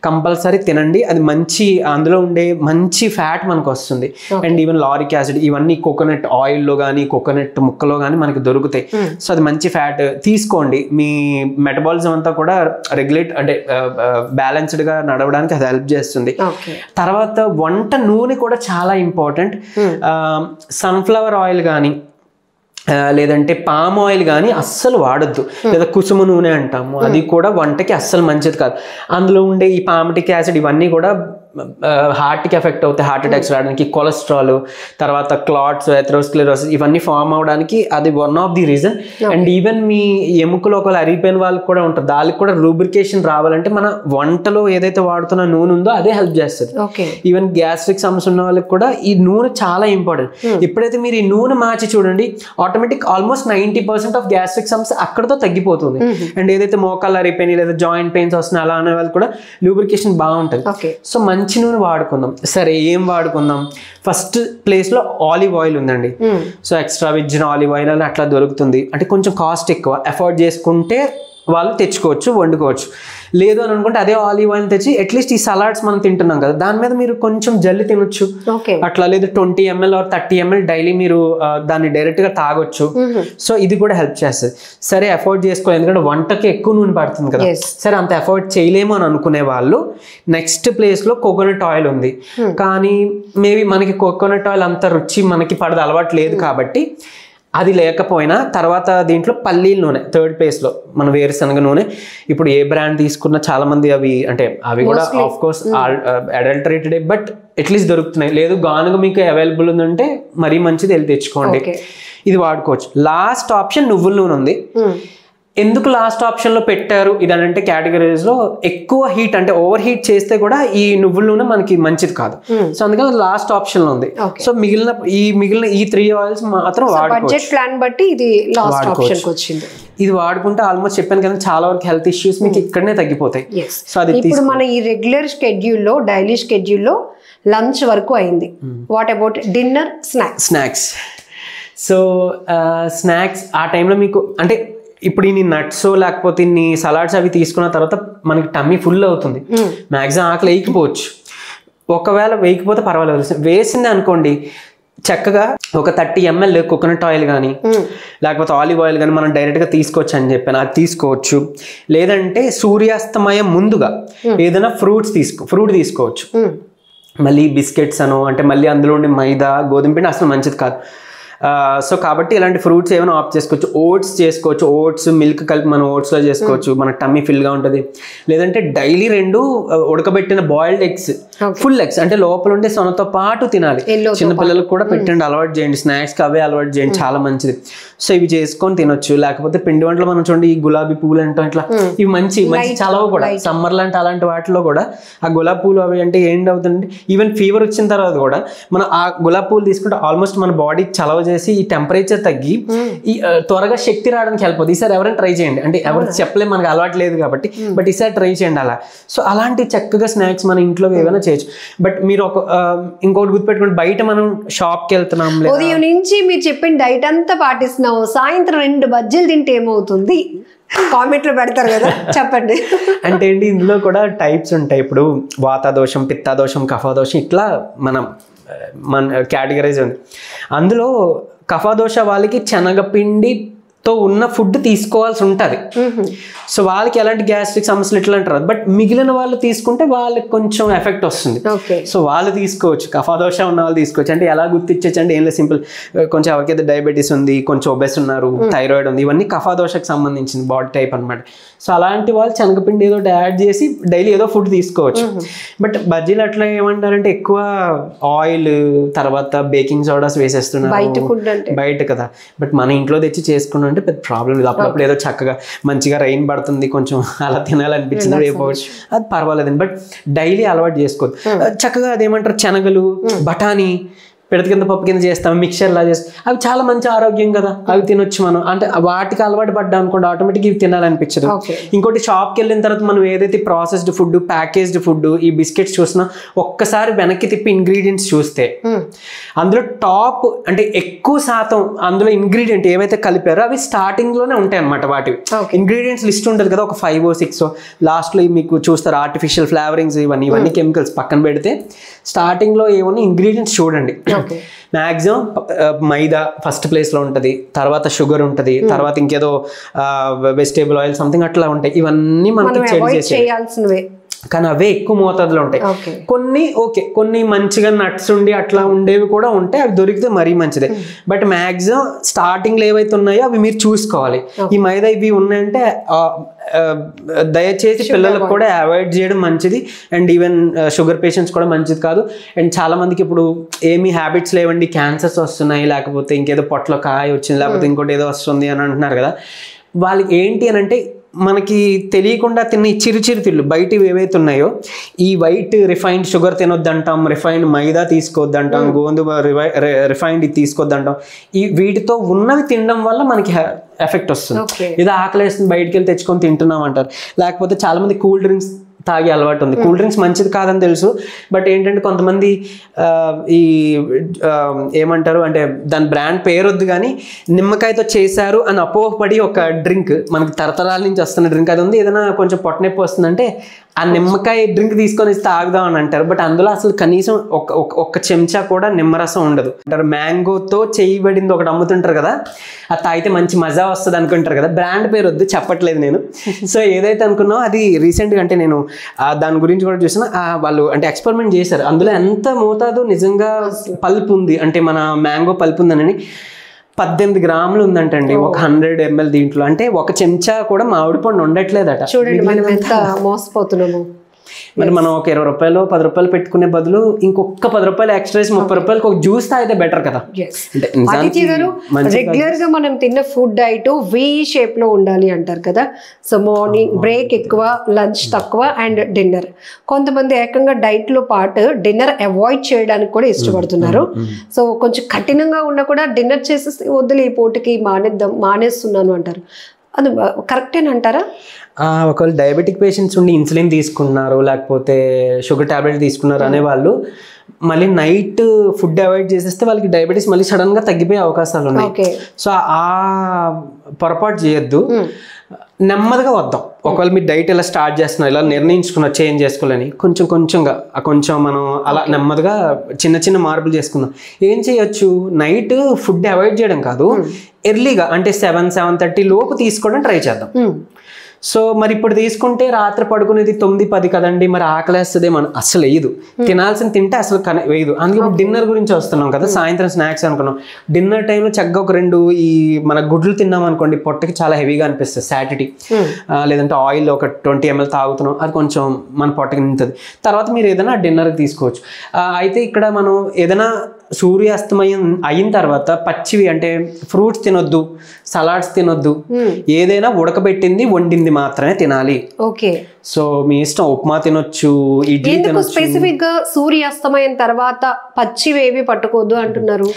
కంపల్సరీ తినండి, అది మంచి, అందులో ఉండే మంచి ఫ్యాట్ మనకు వస్తుంది. అండ్ ఈవెన్ లారిక్ యాసిడ్, ఇవన్నీ కోకోనట్ ఆయిల్లో కానీ కోకోనట్ ముక్కలో కానీ మనకి దొరుకుతాయి. సో అది మంచి ఫ్యాట్ తీసుకోండి. మీ మెటబాలిజం అంతా కూడా రెగ్యులేట్, అంటే బ్యాలెన్స్డ్గా నడవడానికి అది హెల్ప్ చేస్తుంది. తర్వాత వంట నూనె కూడా చాలా ఇంపార్టెంట్. సన్ఫ్లవర్ ఆయిల్ కానీ లేదంటే పామ్ ఆయిల్ కానీ అస్సలు వాడొద్దు. లేదా కుసుమ నూనె అంటాము, అది కూడా వంటకి అస్సలు మంచిది కాదు. అందులో ఉండే ఈ పామిటిక్ యాసిడ్ ఇవన్నీ కూడా హార్ట్కి ఎఫెక్ట్ అవుతాయి, హార్ట్ అటాక్స్ రావడానికి, కొలెస్ట్రాల్, తర్వాత క్లాట్స్, ఎథెరోస్క్లెరోసిస్ ఇవన్నీ ఫామ్ అవడానికి అది one of the reason. And even మీ ఎముకలు ఒకవేళ అరిగిపోయిన వాళ్ళకి కూడా ఉంటుంది, దానికి కూడా లూబ్రికేషన్ రావాలంటే మన వంటలో ఏదైతే వాడుతున్న నూనె ఉందో అదే హెల్ప్ చేస్తుంది. ఈవెన్ గ్యాస్ట్రిక్ సమస్య ఉన్న వాళ్ళకి కూడా ఈ నూనె చాలా ఇంపార్టెంట్. ఎప్పుడైతే మీరు ఈ నూనె మార్చి చూడండి, ఆటోమేటిక్ ఆల్మోస్ట్ 90% ఆఫ్ గ్యాస్ట్రిక్ సమస్య అక్కడతో తగ్గిపోతుంది. అండ్ ఏదైతే మోకాళ్ళు అరిగిపోయినాయి లేదా జాయింట్ పెయిన్స్ వస్తున్నాయి అలా అనే వాళ్ళు కూడా లూబ్రికేషన్ బాగుంటుంది. సో మంచి నూనె వాడుకుందాం. సరే ఏం వాడుకుందాం? ఫస్ట్ ప్లేస్ లో ఆలివ్ ఆయిల్ ఉందండి. So extra virgin olive oil అని అట్లా దొరుకుతుంది. అంటే కొంచెం కాస్ట్ ఎక్కువ, ఎఫోర్డ్ చేసుకుంటే వాళ్ళు తెచ్చుకోవచ్చు, వండుకోవచ్చు. లేదు అని అనుకుంటే అదే ఆలివ్ ఆయిల్ తెచ్చి అట్లీస్ట్ ఈ సలాడ్స్ మనం తింటున్నాం కదా, దాని మీద మీరు కొంచెం జల్లి తినొచ్చు అట్లా. లేదు 20 ml or 30 ml డైలీ మీరు దాన్ని డైరెక్ట్ గా తాగొచ్చు. సో ఇది కూడా హెల్ప్ చేస్తుంది. సరే ఎఫోర్డ్ చేసుకోవాలి, ఎందుకంటే వంటకి ఎక్కువ నూనె పడుతుంది కదా. సరే అంత ఎఫోర్డ్ చేయలేము అని అనుకునే వాళ్ళు నెక్స్ట్ ప్లేస్ లో కోకోనట్ ఆయిల్ ఉంది. కానీ మేబీ మనకి కోకోనట్ ఆయిల్ అంత రుచి మనకి పడదు, అలవాటు లేదు కాబట్టి అది లేకపోయినా తర్వాత దీంట్లో పల్లీల నూనె థర్డ్ ప్లేస్ లో, మన వేరుశనగ నూనె. ఇప్పుడు ఏ బ్రాండ్ తీసుకున్నా చాలా మంది అవి కూడా of course adulterated, but at least దొరుకుతున్నాయి. లేదు గానుగ మీకు అవైలబుల్ ఉందంటే మరీ మంచిది, వెళ్ళి తెచ్చుకోండి, ఇది వాడుకోవచ్చు. లాస్ట్ ఆప్షన్ నువ్వుల నూనె ఉంది. ఎందుకు లాస్ట్ ఆప్షన్ లో పెట్టారు ఇదంటే, కేటగిరీస్ లో ఎక్కువ హీట్ అంటే ఓవర్ హీట్ చేస్తే కూడా ఈ నువ్వుల నూనె మనకి మంచిది కాదు. సో అందుకని లాస్ట్ ఆప్షన్ లో ఉంది. సో మిగిలిన ఈ 3 ఆయిల్స్ మాత్రం ఇది వాడుకుంటే ఆల్మోస్ట్ చెప్పాను కదా, చాలా వరకు హెల్త్ ఇష్యూస్ మీకు ఇక్కడనే తగ్గిపోతాయి. సో అది ఇప్పుడు మన ఈ రెగ్యులర్ షెడ్యూల్లో, డైలీ షెడ్యూల్లో లంచ్ వరకు అయింది. What about dinner, snacks? So snacks ఆ టైంలో మీకు అంటే ఇప్పుడు ఇన్ని నట్స్ లేకపోతే ఇన్ని సలాడ్స్ అవి తీసుకున్న తర్వాత మనకి టమ్మీ ఫుల్ అవుతుంది, మ్యాక్సిమం ఆకలి వేయకపోవచ్చు. ఒకవేళ వేయకపోతే పర్వాలేదు, వేసింది అనుకోండి చక్కగా ఒక 30 ml కోకోనట్ ఆయిల్ కానీ లేకపోతే ఆలివ్ ఆయిల్ కానీ మనం డైరెక్ట్గా తీసుకోవచ్చు అని చెప్పాను, అది తీసుకోవచ్చు. లేదంటే సూర్యాస్తమయం ముందుగా ఏదైనా ఫ్రూట్ తీసుకోవచ్చు. మళ్ళీ బిస్కెట్స్ అంటే మళ్ళీ అందులో ఉండే మైదా, గోధుమ పిండి అసలు మంచిది కాదు. సో కాబట్టి ఇలాంటి ఫ్రూట్స్ ఏమైనా ఆప్ట్ చేసుకోవచ్చు. ఓట్స్ చేసుకోవచ్చు, ఓట్స్ మిల్క్ కలిపి మనం ఓట్స్లో చేసుకోవచ్చు, మన టమ్మీ ఫిల్గా ఉంటుంది. లేదంటే డైలీ 2 ఉడకబెట్టిన బాయిల్డ్ ఎగ్స్, ఫుల్ ఎగ్స్ అంటే లోపల ఉండే సొనతో పాటు తినాలి. చిన్నపిల్లలకు కూడా పెట్టండి, అలవాటు చేయండి, స్నాక్స్కి అవే అలవాటు చేయండి, చాలా మంచిది. సో ఇవి చేసుకొని తినొచ్చు. లేకపోతే పిండి వంటలు మనం చూడండి, ఈ గులాబీ పువ్వులు అంటాం ఇట్లా, ఇవి మంచి చలవ కూడా. సమ్మర్ లాంటి అలాంటి వాటిలో కూడా ఆ గులాబీ పూలు అవి అంటే ఏంటవుతుంది, ఈవెన్ ఫీవర్ వచ్చిన తర్వాత కూడా మనం ఆ గులాబీ పూలు తీసుకుంటే ఆల్మోస్ట్ మన బాడీ చలవ చేసి ఈ టెంపరేచర్ తగ్గి ఈ త్వరగా శక్తి రావడానికి హెల్ప్ అవుతుంది. ఈసారి ఎవరైనా ట్రై చేయండి, అంటే ఎవరు చెప్పలేము, మనకు అలవాటు లేదు కాబట్టి, బట్ ఈసారి ట్రై చేయండి అలా. సో అలాంటి చక్కగా స్నాక్స్ మన ఇంట్లో ఏమైనా చేయొచ్చు. బట్ మీరు ఇంకోటి గుర్తుపెట్టుకోండి, బయట మనం షాప్కి వెళ్తున్నాం, ఉదయం నుంచి మీరు చెప్పిన డైట్ అంతా పాటిస్తున్నాం, సాయంత్రం 2 బజ్జీలు తింటే ఏమవుతుంది? కామెంట్లో పెడతారు కదా, చెప్పండి. అంటే ఏంటి, ఇందులో కూడా టైప్స్ ఉంటాయి. ఇప్పుడు వాతాదోషం, పిత్తాదోషం, కఫాదోషం ఇట్లా మన కేటగరైజ్ ఉంది. అందులో కఫాదోష వాళ్ళకి శనగపిండితో ఉన్న ఫుడ్ తీసుకోవాల్సి ఉంటుంది. సో వాళ్ళకి ఎలాంటి గ్యాస్ట్రిక్ సమస్యలు ఇట్లా అంటారు. బట్ మిగిలిన వాళ్ళు తీసుకుంటే వాళ్ళకి కొంచెం ఎఫెక్ట్ వస్తుంది. సో వాళ్ళు తీసుకోవచ్చు, కఫాదోష ఉన్న వాళ్ళు తీసుకోవచ్చు. అంటే ఎలా గుర్తించవచ్చు అంటే ఏం లేదు, సింపుల్. కొంచెం ఎవరికైతే డయాబెటీస్ ఉంది, కొంచెం ఒబెస్ ఉన్నారు, థైరాయిడ్ ఉంది, ఇవన్నీ కఫాదోషకు సంబంధించిన బాడీ టైప్ అనమాట. సో అలాంటి వాళ్ళు శనగపిండి ఏదో యాడ్ చేసి డైలీ ఏదో ఫుడ్ తీసుకోవచ్చు. బట్ బజ్జీలు అట్లా ఏమంటారంటే ఎక్కువ ఆయిల్, తర్వాత బేకింగ్ సోడాస్ వేసేస్తున్నారు బయట కదా. బట్ మన ఇంట్లో తెచ్చి చేసుకున్నాం అంటే పెద్ద ప్రాబ్లం లేదు. అప్పుడప్పుడు ఏదో చక్కగా మంచిగా రైన్ పడుతుంది, కొంచెం అలా తినాలనిపించింది వేయకపోవచ్చు, అది పర్వాలేదండి. బట్ డైలీ అలవాటు చేసుకోవద్దు. చక్కగా అదేమంటారు, శనగలు, బఠానీ పిడత కింద పప్పు కింద చేస్తాం, మిక్చర్లా చేస్తాం, అవి చాలా మంచి ఆరోగ్యం కదా, అవి తినొచ్చు మనం. అంటే వాటికి అలవాటు పడ్డాం అనుకోండి, ఆటోమేటిక్ ఇవి తినాలనిపించదు. ఇంకోటి షాప్కి వెళ్ళిన తర్వాత మనం ఏదైతే ప్రాసెస్డ్ ఫుడ్, ప్యాకేజ్డ్ ఫుడ్, ఈ బిస్కెట్స్ చూసినా ఒక్కసారి వెనక్కి తిప్పి ఇంగ్రీడియంట్స్ చూస్తే అందులో టాప్ అంటే ఎక్కువ శాతం అందులో ఇంగ్రీడియంట్ ఏవైతే కలిపారో అవి స్టార్టింగ్ లోనే ఉంటాయి అనమాట. వాటివి ఇంగ్రీడియంట్స్ లిస్ట్ ఉంటుంది కదా, ఒక 5 or 6 లాస్ట్ లో మీకు చూస్తారు ఆర్టిఫిషియల్ ఫ్లేవరింగ్స్, ఇవన్నీ కెమికల్స్ పక్కన పెడితే స్టార్టింగ్ లో ఏమన్నా ఇంగ్రీడియంట్స్ చూడండి. మ్యాక్సిమం మైదా ఫస్ట్ ప్లేస్ లో ఉంటది, తర్వాత షుగర్ ఉంటది, తర్వాత ఇంకేదో వెజిటేబుల్ ఆయిల్ సంథింగ్ అట్లా ఉంటాయి. ఇవన్నీ మనకి కానీ అవే ఎక్కువ మోతాదులో ఉంటాయి. కొన్ని మంచిగా నట్స్ ఉండి అట్లా ఉండేవి కూడా ఉంటాయి, అవి దొరికితే మరీ మంచిదే. బట్ మ్యాక్సిమం స్టార్టింగ్లో ఏవైతే ఉన్నాయో అవి మీరు చూసుకోవాలి. ఈ మైదా ఇవి ఉన్నాయంటే దయచేసి పిల్లలకు కూడా అవాయిడ్ చేయడం మంచిది. అండ్ ఈవెన్ షుగర్ పేషెంట్స్ కూడా మంచిది కాదు. అండ్ చాలా మందికి ఇప్పుడు ఏమీ హ్యాబిట్స్ లేవండి, క్యాన్సర్స్ వస్తున్నాయి, లేకపోతే ఇంకేదో పొట్టలో కాయ వచ్చింది, లేకపోతే ఇంకోటి ఏదో వస్తుంది అని అంటున్నారు కదా. వాళ్ళకి ఏంటి అని అంటే మనకి తెలియకుండా తిన్న ఈ చిరు తిళ్ళు బయటివి ఏవైతే ఉన్నాయో, ఈ వైట్ రిఫైన్డ్ షుగర్ తినొద్దంటాం, రిఫైన్డ్ మైదా తీసుకోవద్దంటాం, గోధుమ రిఫైన్డ్ ఇది తీసుకోవద్దంటాం. ఈ వీటితో ఉన్నవి తినడం వల్ల మనకి ఎఫెక్ట్ వస్తుంది. ఇది ఆకలేస్తుంది బయటికి వెళ్ళి తెచ్చుకొని తింటున్నాం అంటారు. లేకపోతే చాలా మంది కూల్ డ్రింక్స్ తాగే అలవాటు ఉంది. కూల్ డ్రింక్స్ మంచిది కాదని తెలుసు, బట్ ఏంటంటే కొంతమంది ఈ ఏమంటారు అంటే దాని బ్రాండ్ పేరు వద్దు కానీ నిమ్మకాయతో చేశారు అని అపోహపడి ఒక డ్రింక్, మనకి తరతరాల నుంచి వస్తున్న డ్రింక్ అది ఉంది. ఏదైనా కొంచెం పొట్ట నొప్పి వస్తుందంటే ఆ నిమ్మకాయ డ్రింక్ తీసుకొని తాగుదాం అని అంటారు. బట్ అందులో అసలు కనీసం ఒక చెంచా కూడా నిమ్మరసం ఉండదు అంటారు. మ్యాంగోతో చేయబడింది ఒకటి అమ్ముతుంటారు కదా, అది తాగితే మంచి మజా వస్తుంది అనుకుంటారు కదా. బ్రాండ్ పేరు వద్దు, చెప్పట్లేదు నేను. సో ఏదైతే అనుకున్నావు అది రీసెంట్గా అంటే నేను దాని గురించి కూడా చూసిన, వాళ్ళు అంటే ఎక్స్పెరిమెంట్ చేశారు. అందులో ఎంత మోతాదు నిజంగా పల్ప్ ఉంది అంటే మన మ్యాంగో పల్ప్ ఉందని 18 గ్రాములు ఉందంటండి ఒక 100 ml దీంట్లో. అంటే ఒక చెంచా కూడా మామిడి పండు ఉండట్లేదట. చూడండి మనం ఎంత మోసపోతున్నాము. మరి మనం ఒక 20 రూపాయలు 10 రూపాయలు పెట్టుకునే బదులు ఇంకొక 10 రూపాయలు ఎక్స్ట్రా 30 రూపాయలకు ఒక జ్యూస్ తాగితే బెటర్ కదా. రెగ్యులర్ గా మనం తిన్న ఫుడ్ డైట్ వి షేప్ లో ఉండాలి అంటారు కదా. సో మార్నింగ్ బ్రేక్ ఎక్కువ, లంచ్ తక్కువ అండ్ డిన్నర్. కొంతమంది ఏకంగా డైట్ లో పాటు డిన్నర్ అవాయిడ్ చేయడానికి కూడా ఇష్టపడుతున్నారు. సో కొంచెం కఠినంగా ఉన్నా కూడా డిన్నర్ చేసేస్తే వద్దులే ఈ పూటకి మానేస్తున్నాను అంటారు. అది కరెక్టేనంటారా? ఒకవేళ డయాబెటిక్ పేషెంట్స్ ఉండి ఇన్సులిన్ తీసుకున్నారు, లేకపోతే షుగర్ టాబ్లెట్ తీసుకున్నారు అనే వాళ్ళు మళ్ళీ నైట్ ఫుడ్ అవాయిడ్ చేసేస్తే వాళ్ళకి డయాబెటీస్ మళ్ళీ సడన్గా తగ్గిపోయే అవకాశాలు ఉన్నాయి. సో ఆ పొరపాటు చేయొద్దు, నెమ్మదిగా వద్దాం. ఒకవేళ మీరు డైట్ ఇలా స్టార్ట్ చేస్తున్నారు, ఇలా నిర్ణయించుకున్నారు చేంజ్ చేసుకోవాలని, కొంచెం మనం అలా నెమ్మదిగా చిన్న మార్పులు చేసుకుందాం. ఏం చేయొచ్చు, నైట్ ఫుడ్ అవాయిడ్ చేయడం కాదు, ఎర్లీగా అంటే 7-7:30 లోపు తీసుకోవడం ట్రై చేద్దాం. సో మరి ఇప్పుడు తీసుకుంటే రాత్రి పడుకునేది 9-10 కదండి, మరి ఆకలేస్తుంది మనం అసలు వేయదు, తినాల్సిన తింటే అసలు వేయదు. అందుకే డిన్నర్ గురించి వస్తున్నాం కదా, సాయంత్రం స్నాక్స్ అనుకున్నాం. డిన్నర్ టైంలో చక్కగా ఒక 2 ఈ మన గుడ్లు తిన్నాం అనుకోండి, పొట్టకి చాలా హెవీగా అనిపిస్తుంది సాటిటీ. లేదంటే ఆయిల్ ఒక 20 ml తాగుతున్నాం, అది కొంచెం మన పొట్టకి నిండుతుంది. తర్వాత మీరు ఏదైనా డిన్నర్కి తీసుకోవచ్చు. అయితే ఇక్కడ మనం ఏదైనా సూర్యాస్తమయం అయిన తర్వాత పచ్చివి అంటే ఫ్రూట్స్ తినొద్దు, సలాడ్స్ తినొద్దు, ఏదైనా ఉడకబెట్టింది వండింది మాత్రమే తినాలి. ఓకే. సో మీ ఇష్టం, ఉప్మా తినొచ్చు, ఇడ్లీ తినొచ్చు. స్పెసిఫిక్ గా సూర్యాస్తమయం తర్వాత పచ్చివేవి పట్టుకోవద్దు అంటున్నారు.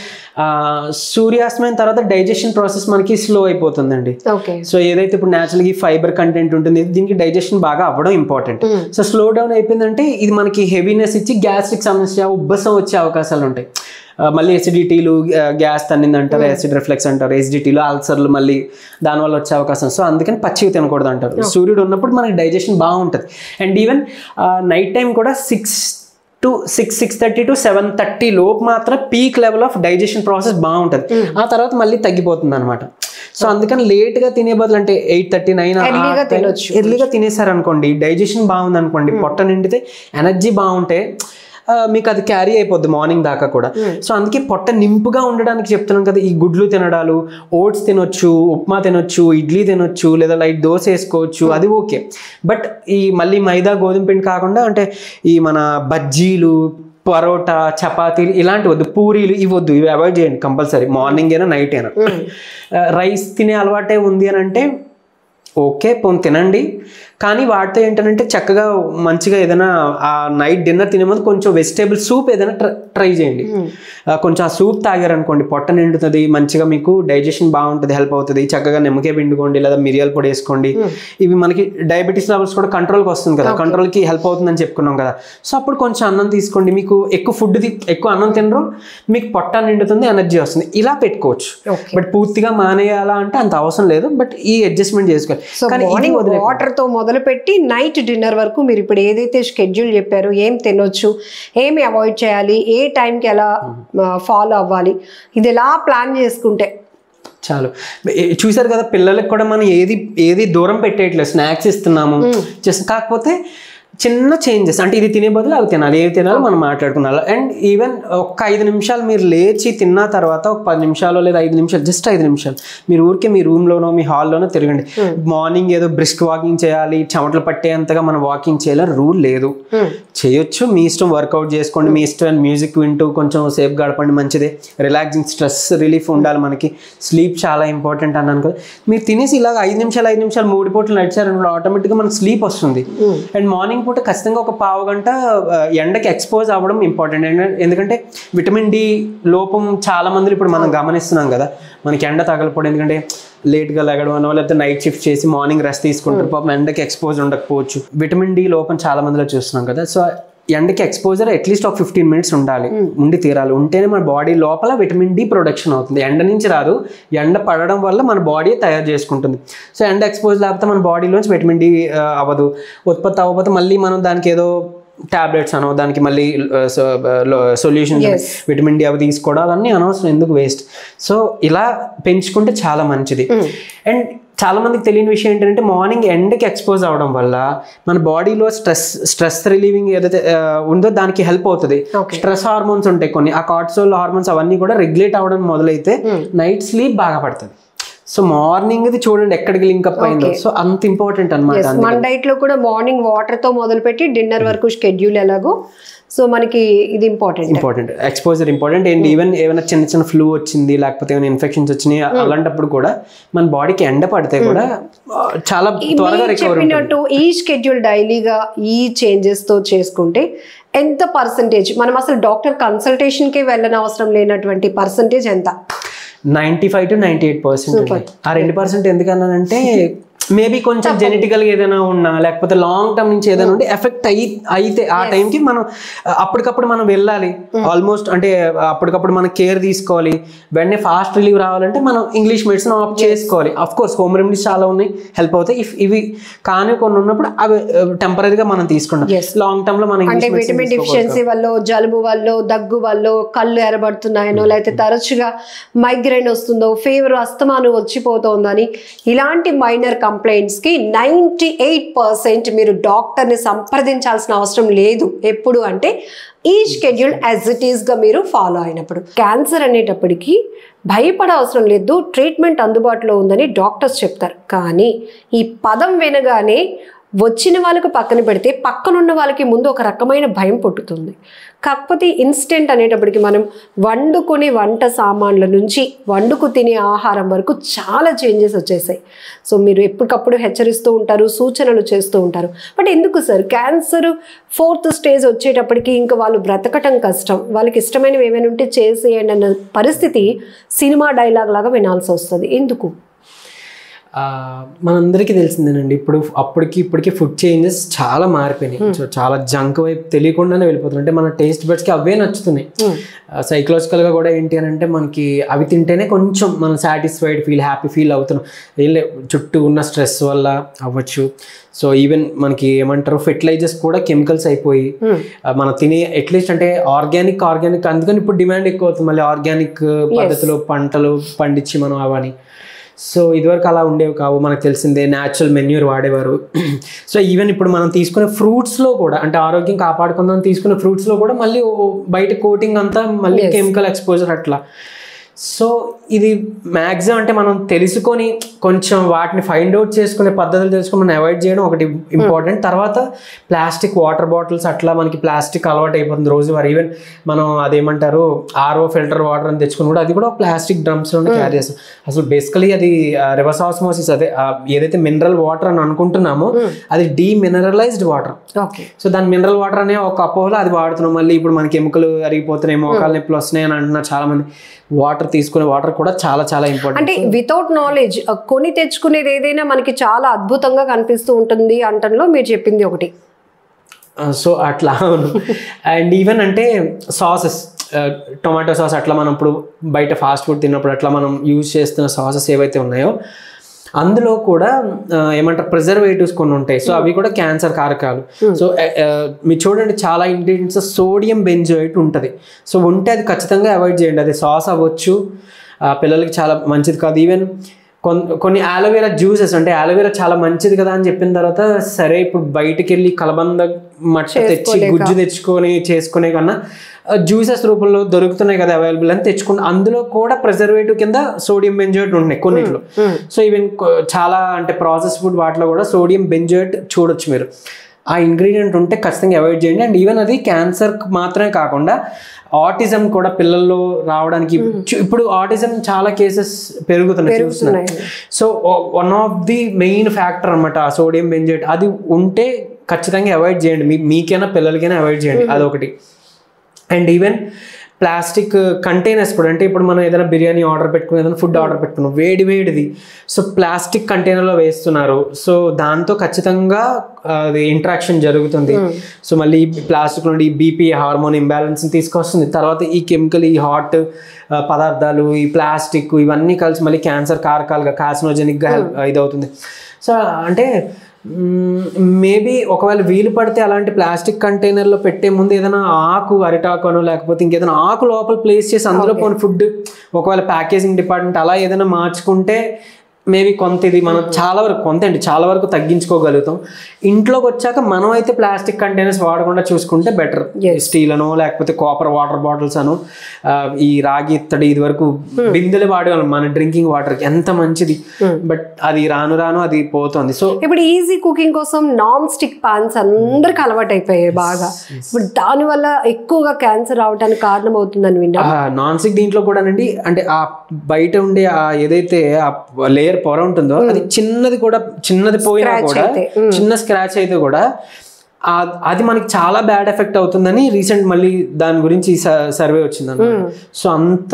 సూర్యాస్తమయం తర్వాత డైజెషన్ ప్రాసెస్ మనకి స్లో అయిపోతుందండి. సో ఏదైతే ఇప్పుడు న్యాచురల్గా ఫైబర్ కంటెంట్ ఉంటుంది, దీనికి డైజెషన్ బాగా అవ్వడం ఇంపార్టెంట్. సో స్లో డౌన్ అయిపోయిందంటే ఇది మనకి హెవీనెస్ ఇచ్చి గ్యాస్ట్రిక్ సమస్య, ఉబ్బసం వచ్చే అవకాశాలు ఉంటాయి. మళ్ళీ ఎసిడిటీలు, గ్యాస్ తన్నింది అంటారు, యాసిడ్ రిఫ్లెక్స్ అంటారు, ఎసిడిటీలు, అల్సర్లు మళ్ళీ దానివల్ల వచ్చే అవకాశం. సో అందుకని పచ్చివి తినకూడదు అంటారు. సూర్యుడు ఉన్నప్పుడు మనకి డైజెషన్ బాగుంటుంది. అండ్ ఈవెన్ నైట్ టైం కూడా 6:30 to 7:30 లోపు మాత్రం peak level of digestion process బాగుంటుంది. ఆ తర్వాత మళ్ళీ తగ్గిపోతుంది అనమాట. సో అందుకని లేట్గా తినే బదులు అంటే 8:30-9 ఎర్లీగా తినేసారు అనుకోండి, డైజెషన్ బాగుంది అనుకోండి, పొట్ట నిండితే ఎనర్జీ బాగుంటే మీకు అది క్యారీ అయిపోద్ది మార్నింగ్ దాకా కూడా. సో అందుకే పొట్ట నింపుగా ఉండడానికి చెప్తున్నాం కదా, ఈ గుడ్లు తినడాలు, ఓట్స్ తినొచ్చు, ఉప్మా తినొచ్చు, ఇడ్లీ తినొచ్చు, లేదా లైట్ దోశ వేసుకోవచ్చు, అది ఓకే. బట్ ఈ మళ్ళీ మైదా గోధుమ పిండి కాకుండా అంటే ఈ మన బజ్జీలు, పరోటా, చపాతీలు ఇలాంటివి వద్దు, పూరీలు ఇవి వద్దు, ఇవి అవాయిడ్ చేయండి కంపల్సరీ, మార్నింగ్ అయినా నైట్ అయినా. రైస్ తినే అలవాటే ఉంది అని అంటే ఓకే, పోనీ తినండి. కానీ వాటితో ఏంటంటే చక్కగా మంచిగా ఏదైనా ఆ నైట్ డిన్నర్ తినే ముందు కొంచెం వెజిటేబుల్ సూప్ ఏదైనా ట్రై చేయండి. కొంచెం ఆ సూప్ తాగారనుకోండి పొట్ట నిండుతుంది, మంచిగా మీకు డైజెషన్ బాగుంటుంది, హెల్ప్ అవుతుంది. చక్కగా నిమ్మకాయ పిండుకోండి, లేదా మిరియాల పొడి వేసుకోండి. ఇవి మనకి డయాబెటీస్ లెవెల్స్ కూడా కంట్రోల్కి వస్తుంది కదా, కంట్రోల్కి హెల్ప్ అవుతుందని చెప్పుకున్నాం కదా. సో అప్పుడు కొంచెం అన్నం తీసుకోండి, మీకు ఎక్కువ అన్నం తినరు, మీకు పొట్ట నిండుతుంది, ఎనర్జీ వస్తుంది, ఇలా పెట్టుకోవచ్చు. బట్ పూర్తిగా మానేయాలా అంటే అంత అవసరం లేదు, బట్ ఈ అడ్జస్ట్మెంట్ చేసుకోవాలి. వాటర్ తో మొదలుపెట్టి నైట్ డిన్నర్ వరకు మీరు ఇప్పుడు ఏదైతే షెడ్యూల్ చెప్పారో, ఏం తినొచ్చు, ఏమి అవాయిడ్ చేయాలి, ఏ టైంకి ఎలా ఫాలో అవ్వాలి, ఇది ఎలా ప్లాన్ చేసుకుంటే చాలు. చూసారు కదా, పిల్లలకు కూడా మనం ఏది దూరం పెట్టేయట్లేదు, స్నాక్స్ ఇస్తున్నాము జస్ట్. కాకపోతే చిన్న చేంజెస్ అంటే ఇది తినే బదులు అవి తినాలి, ఏవి తినాలో మనం మాట్లాడుకున్నాం. అండ్ ఈవెన్ ఒక 5 నిమిషాలు మీరు లేచి తిన్న తర్వాత ఒక 10 నిమిషాలు లేదా 5 నిమిషాలు, జస్ట్ 5 నిమిషాలు మీరు ఊరికే మీ రూమ్లోనో మీ హాల్లోనో తిరగండి. మార్నింగ్ ఏదో బ్రిస్క్ వాకింగ్ చేయాలి, చెమటలు పట్టేంతగా మనం వాకింగ్ చేయాలని రూల్ లేదు. చేయొచ్చు, మీ ఇష్టం, వర్కౌట్ చేసుకోండి, మీ ఇష్టం, మ్యూజిక్ వింటూ కొంచెం సేఫ్ గడపండి, మంచిదే. రిలాక్సింగ్, స్ట్రెస్ రిలీఫ్ ఉండాలి మనకి, స్లీప్ చాలా ఇంపార్టెంట్ అన్నాను కదా. మీరు తినేసి ఇలాగ 5 నిమిషాలు 3 పూటలు నడిచారనుకో ఆటోమేటిక్గా మనకు స్లీప్ వస్తుంది. అండ్ మార్నింగ్ పూట ఖచ్చితంగా ఒక పావు గంట ఎండకి ఎక్స్పోజ్ అవ్వడం ఇంపార్టెంట్. ఎందుకంటే విటమిన్ డి లోపం చాలా మంది ఇప్పుడు మనం గమనిస్తున్నాం కదా, మనకి ఎండ తగలపోవడం, ఎందుకంటే లేట్గా లెగడం అనో లేకపోతే నైట్ షిఫ్ట్ చేసి మార్నింగ్ రెస్ట్ తీసుకుంటారు, పాపం ఎండకి ఎక్స్పోజ్ ఉండకపోవచ్చు. విటమిన్ డి లోపం చాలా మందిలో చూస్తున్నాం కదా. సో ఎండకి ఎక్స్పోజర్ అట్లీస్ట్ ఒక 15 మినిట్స్ ఉండి తీరాలి. ఉంటేనే మన బాడీ లోపల విటమిన్ డి ప్రొడక్షన్ అవుతుంది. ఎండ నుంచి రాదు, ఎండ పడడం వల్ల మన బాడీ తయారు చేసుకుంటుంది. సో ఎండ ఎక్స్పోజ్ లేకపోతే మన బాడీలోంచి విటమిన్ డి అవ్వదు, ఉత్పత్తి అవ్వకపోతే మళ్ళీ మనం దానికి ఏదో టాబ్లెట్స్ అనో దానికి మళ్ళీ సొల్యూషన్స్ విటమిన్ డి అవి తీసుకోవడం అవన్నీ అనవసరం, ఎందుకు వేస్ట్. సో ఇలా పెంచుకుంటే చాలా మంచిది. అండ్ చాలా మందికి తెలియని విషయం ఏంటంటే మార్నింగ్ ఎండకి ఎక్స్పోజ్ అవడం వల్ల మన బాడీలో స్ట్రెస్ రిలీవింగ్ ఏదైతే ఉందో దానికి హెల్ప్ అవుతుంది. స్ట్రెస్ హార్మోన్స్ ఉంటాయి కొన్ని, ఆ కార్టిసోల్ హార్మోన్స్ అవన్నీ కూడా రెగ్యులేట్ అవ్వడం మొదలైతే నైట్ స్లీప్ బాగా పడుతుంది. సో మార్నింగ్ ఇది చూడండి ఎక్కడికి లింక్అప్ అయిందో. సో అంత ఇంపార్టెంట్ అనమాట. మన డైట్ లో కూడా మార్నింగ్ వాటర్ తో మొదలుపెట్టి డిన్నర్ వరకు షెడ్యూల్ ఎలాగో, సో మనకి ఇది important, exposure important. And even ఏమైనా చిన్న ఫ్లూ వచ్చింది లేకపోతే ఏమైనా ఇన్ఫెక్షన్స్ వచ్చినాయి అలాంటప్పుడు కూడా మన బాడీకి ఎండ పడితే కూడా చాలా త్వరగా రికవర్ చెప్పినట్టు ఈ షెడ్యూల్ డైలీగా ఈ చేంజెస్ తో చేసుకుంటే ఎంత పర్సంటేజ్ మనం అసలు డాక్టర్ కన్సల్టేషన్ కి వెళ్ళని అవసరం లేనటువంటి పర్సంటేజ్ ఎంత? 95 to 98%. ఆ 2% ఎందుకన్నానంటే మేబీ కొంచెం జెనెటికల్గా ఏదైనా ఉన్నా లేకపోతే లాంగ్ టర్మ్ నుంచి ఏదైనా ఉంటే ఎఫెక్ట్ అయితే ఆ టైంకి మనం అప్పటికప్పుడు మనం వెళ్ళాలి. ఆల్మోస్ట్ అంటే అప్పటికప్పుడు మనం కేర్ తీసుకోవాలి. వెంటనే ఫాస్ట్ రిలీవ్ రావాలంటే మనం ఇంగ్లీష్ మెడిసిన్ ఆప్ట్ చేసుకోవాలి. అఫ్ కోర్స్ హోమ్ రెమెడీస్ చాలా ఉన్నాయి, హెల్ప్ అవుతాయి. ఇవి కానీ కొన్ని ఉన్నప్పుడు అవి టెంపరీగా మనం తీసుకుంటాం. లాంగ్ టర్మ్ లో మనం అంటే విటమిన్ డిఫిషియన్సీ వల్ల, జలుబు వల్ల, దగ్గు వల్ల, కళ్ళు ఎరబడుతున్నాయనో లేకపోతే తరచుగా మైగ్రేన్ వస్తుందో, ఫీవర్ అస్తమాను వచ్చిపోతుందని ఇలాంటి మైనర్ కంప్లైంట్స్ కి 98% మీరు డాక్టర్ని సంప్రదించాల్సిన అవసరం లేదు. ఎప్పుడు అంటే ఈ షెడ్యూల్ యాజ్ ఇట్ ఈస్ గా మీరు ఫాలో అయినప్పుడు. క్యాన్సర్ అనేటప్పటికీ భయపడ అవసరం లేదు, ట్రీట్మెంట్ అందుబాటులో ఉందని డాక్టర్స్ చెప్తారు. కానీ ఈ పదం వినగానే వచ్చిన వాళ్ళకు పక్కన పెడితే పక్కనున్న వాళ్ళకి ముందు ఒక రకమైన భయం పుట్టుతుంది. కాకపోతే ఇన్స్టెంట్ అనేటప్పటికి మనం వండుకునే వంట సామాన్ల నుంచి వండుకు తినే ఆహారం వరకు చాలా చేంజెస్ వచ్చేసాయి. సో మీరు ఎప్పటికప్పుడు హెచ్చరిస్తూ ఉంటారు, సూచనలు చేస్తూ ఉంటారు. బట్ ఎందుకు సార్ క్యాన్సర్ 4th స్టేజ్ వచ్చేటప్పటికి ఇంకా వాళ్ళు బ్రతకటం కష్టం, వాళ్ళకి ఇష్టమైనవి ఏమైనా ఉంటే చేసేయండి అన్న పరిస్థితి సినిమా డైలాగ్ లాగా వినాల్సి వస్తుంది. ఎందుకు? మనందరికీ తెలిసిందేనండి, ఇప్పటికి ఫుడ్ చేంజెస్ చాలా మారిపోయినాయి. సో చాలా జంక్ వైపు తెలియకుండానే వెళ్ళిపోతున్నాయి. అంటే మన టేస్ట్ బడ్స్కి అవే నచ్చుతున్నాయి. సైకలాజికల్గా కూడా ఏంటి అని అంటే మనకి అవి తింటేనే కొంచెం మనం సాటిస్ఫైడ్ హ్యాపీ ఫీల్ అవుతున్నాం. చుట్టూ ఉన్న స్ట్రెస్ వల్ల అవ్వచ్చు. సో ఈవెన్ మనకి ఏమంటారు ఫెర్టిలైజర్స్ కూడా కెమికల్స్ అయిపోయి మనం తినే అట్లీస్ట్ అంటే ఆర్గానిక్ అందుకని ఇప్పుడు డిమాండ్ ఎక్కువ అవుతుంది. మళ్ళీ ఆర్గానిక్ పద్ధతిలో పంటలు పండించి మనం అవని. సో ఇదివరకు అలా ఉండేవి కావు, మనకు తెలిసిందే న్యాచురల్ మెన్యూర్ వాడేవారు. సో ఈవెన్ ఇప్పుడు మనం తీసుకునే ఫ్రూట్స్లో కూడా అంటే ఆరోగ్యం కాపాడుకుందాం తీసుకునే ఫ్రూట్స్లో కూడా మళ్ళీ బయట కోటింగ్ అంతా మళ్ళీ కెమికల్ ఎక్స్పోజర్ అట్లా. సో ఇది మ్యాక్సిమం అంటే మనం తెలుసుకొని కొంచెం వాటిని ఫైండ్ అవుట్ చేసుకునే పద్ధతులు తెలుసుకొని మనం అవాయిడ్ చేయడం ఒకటి ఇంపార్టెంట్. తర్వాత ప్లాస్టిక్ వాటర్ బాటిల్స్ అట్లా మనకి ప్లాస్టిక్ అలవాటు అయిపోతుంది రోజువారీ. ఈవెన్ మనం అదేమంటారు ఆర్ఓ ఫిల్టర్ వాటర్ అని తెచ్చుకుని కూడా అది కూడా ప్లాస్టిక్ డ్రమ్స్లోనే క్యారీ చేస్తాం. అసలు బేసికలీ అది రివర్స్ ఆస్మోసిస్, అదే ఏదైతే మినరల్ వాటర్ అని అనుకుంటున్నామో అది డీమినరలైజ్డ్ వాటర్. సో దాని మినరల్ వాటర్ అనే ఒక అపోహలో అది వాడుతున్నాం. మళ్ళీ ఇప్పుడు మనకి ఎముకలు అరిగిపోతున్నాయి, మోకాలు నొప్పులు వస్తున్నాయి అని అంటున్నారు చాలా మంది. వాటర్ తీసుకునే వాటర్ కూడా చాలా చాలా ఇంపార్టెంట్. అంటే వితౌట్ నాలెడ్జ్ కొని తెచ్చుకునేది ఏదైనా మనకి చాలా అద్భుతంగా కనిపిస్తూ ఉంటుంది అంటంలో మీరు చెప్పింది ఒకటి. సో అట్లా. అండ్ ఈవెన్ అంటే సాసెస్, టొమాటో సాస్ అట్లా మనం ఇప్పుడు బయట ఫాస్ట్ ఫుడ్ తిన్నప్పుడు అట్లా మనం యూజ్ చేస్తున్న సాసెస్ ఏవైతే ఉన్నాయో అందులో కూడా ఏమంటారు ప్రిజర్వేటివ్స్ కొన్ని ఉంటాయి. సో అవి కూడా క్యాన్సర్ కారకాలు. సో మీరు చూడండి చాలా ఇంగ్రీడియంట్స్ సోడియం బెంజోయేట్ ఉంటుంది. సో ఉంటే అది ఖచ్చితంగా అవాయిడ్ చేయండి. అది సాస్ అవ్వచ్చు, పిల్లలకి చాలా మంచిది కాదు. ఈవెన్ కొన్ని ఆలోవేరా జ్యూసెస్, అంటే ఆలోవేరా చాలా మంచిది కదా అని చెప్పిన తర్వాత సరే ఇప్పుడు బయటికి వెళ్ళి కలబంద మట్ట తెచ్చి గుజ్జు తెచ్చుకొని చేసుకునే కన్నా జ్యూసెస్ రూపంలో దొరుకుతున్నాయి కదా అవైలబుల్ అని తెచ్చుకుంటే అందులో కూడా ప్రిజర్వేటివ్ కింద సోడియం బెంజోయేట్ ఉన్నాయి కొన్నిట్లో. సో ఈవెన్ చాలా అంటే ప్రాసెస్ ఫుడ్ వాటిలో కూడా సోడియం బెంజోయేట్ చూడొచ్చు మీరు. ఆ ఇంగ్రీడియంట్ ఉంటే ఖచ్చితంగా అవాయిడ్ చేయండి. అండ్ ఈవెన్ అది క్యాన్సర్ మాత్రమే కాకుండా ఆటిజం కూడా పిల్లల్లో రావడానికి ఇప్పుడు ఆటిజం చాలా కేసెస్ పెరుగుతున్నాయి చూస్తున్నాయి. So one of the main factor అనమాట ఆ సోడియం బెంజోయేట్. అది ఉంటే ఖచ్చితంగా అవాయిడ్ చేయండి, మీకైనా పిల్లలకైనా అవాయిడ్ చేయండి, అదొకటి. అండ్ ఈవెన్ ప్లాస్టిక్ కంటైనర్స్ కూడా, అంటే ఇప్పుడు మనం ఏదైనా బిర్యానీ ఆర్డర్ పెట్టుకుని ఏదైనా ఫుడ్ ఆర్డర్ పెట్టుకున్నాం వేడిది, సో ప్లాస్టిక్ కంటైనర్లో వేస్తున్నారు. సో దాంతో ఖచ్చితంగా అది ఇంట్రాక్షన్ జరుగుతుంది. సో మళ్ళీ ప్లాస్టిక్ నుండి బీపీ హార్మోన్ ఇంబ్యాలెన్స్ని తీసుకొస్తుంది. తర్వాత ఈ కెమికల్, ఈ హాట్ పదార్థాలు, ఈ ప్లాస్టిక్ ఇవన్నీ కలిసి మళ్ళీ క్యాన్సర్ కారకాలుగా కార్సినోజెనిక్గా ఇదవుతుంది. సో అంటే మేబీ ఒకవేళ వీలు పడితే అలాంటి ప్లాస్టిక్ కంటైనర్లో పెట్టే ముందు ఏదైనా ఆకు, అరిటాకునో లేకపోతే ఇంకేదైనా ఆకు లోపల ప్లేస్ చేసి అందులో కొన్ని ఫుడ్ ఒకవేళ ప్యాకేజింగ్ డిపార్ట్మెంట్ అలా ఏదైనా మార్చుకుంటే మేబీ కొంత ఇది మనం చాలా వరకు తగ్గించుకోగలుగుతాం. ఇంట్లోకి వచ్చాక మనం అయితే ప్లాస్టిక్ కంటైనర్స్ వాడకుండా చూసుకుంటే బెటర్. స్టీల్ అనో లేకపోతే కాపర్ వాటర్ బాటిల్స్ అనో, ఈ రాగి ఇత్తడి ఇది వరకు బిందెలు వాడేవాళ్ళం మన డ్రింకింగ్ వాటర్కి, ఎంత మంచిది. బట్ అది రాను అది పోతుంది. సో ఇప్పుడు ఈజీ కుకింగ్ కోసం నాన్ స్టిక్ పాన్స్ అందరికి అలవాటు అయిపోయాయి బాగా. ఇప్పుడు దానివల్ల ఎక్కువగా క్యాన్సర్ రావడానికి కారణం అవుతుందని విన్నా. నాన్ స్టిక్ దీంట్లో కూడానండి, అంటే ఆ బయట ఉండే ఏదైతే ఆ లేయర్ పొర ఉంటుందో అది చిన్నది పోయినా కూడా, చిన్న స్క్రాచ్ అయితే కూడా అది మనకి చాలా బ్యాడ్ ఎఫెక్ట్ అవుతుందని రీసెంట్ మళ్ళీ దాని గురించి సర్వే వచ్చిందన్నమాట. సో అంత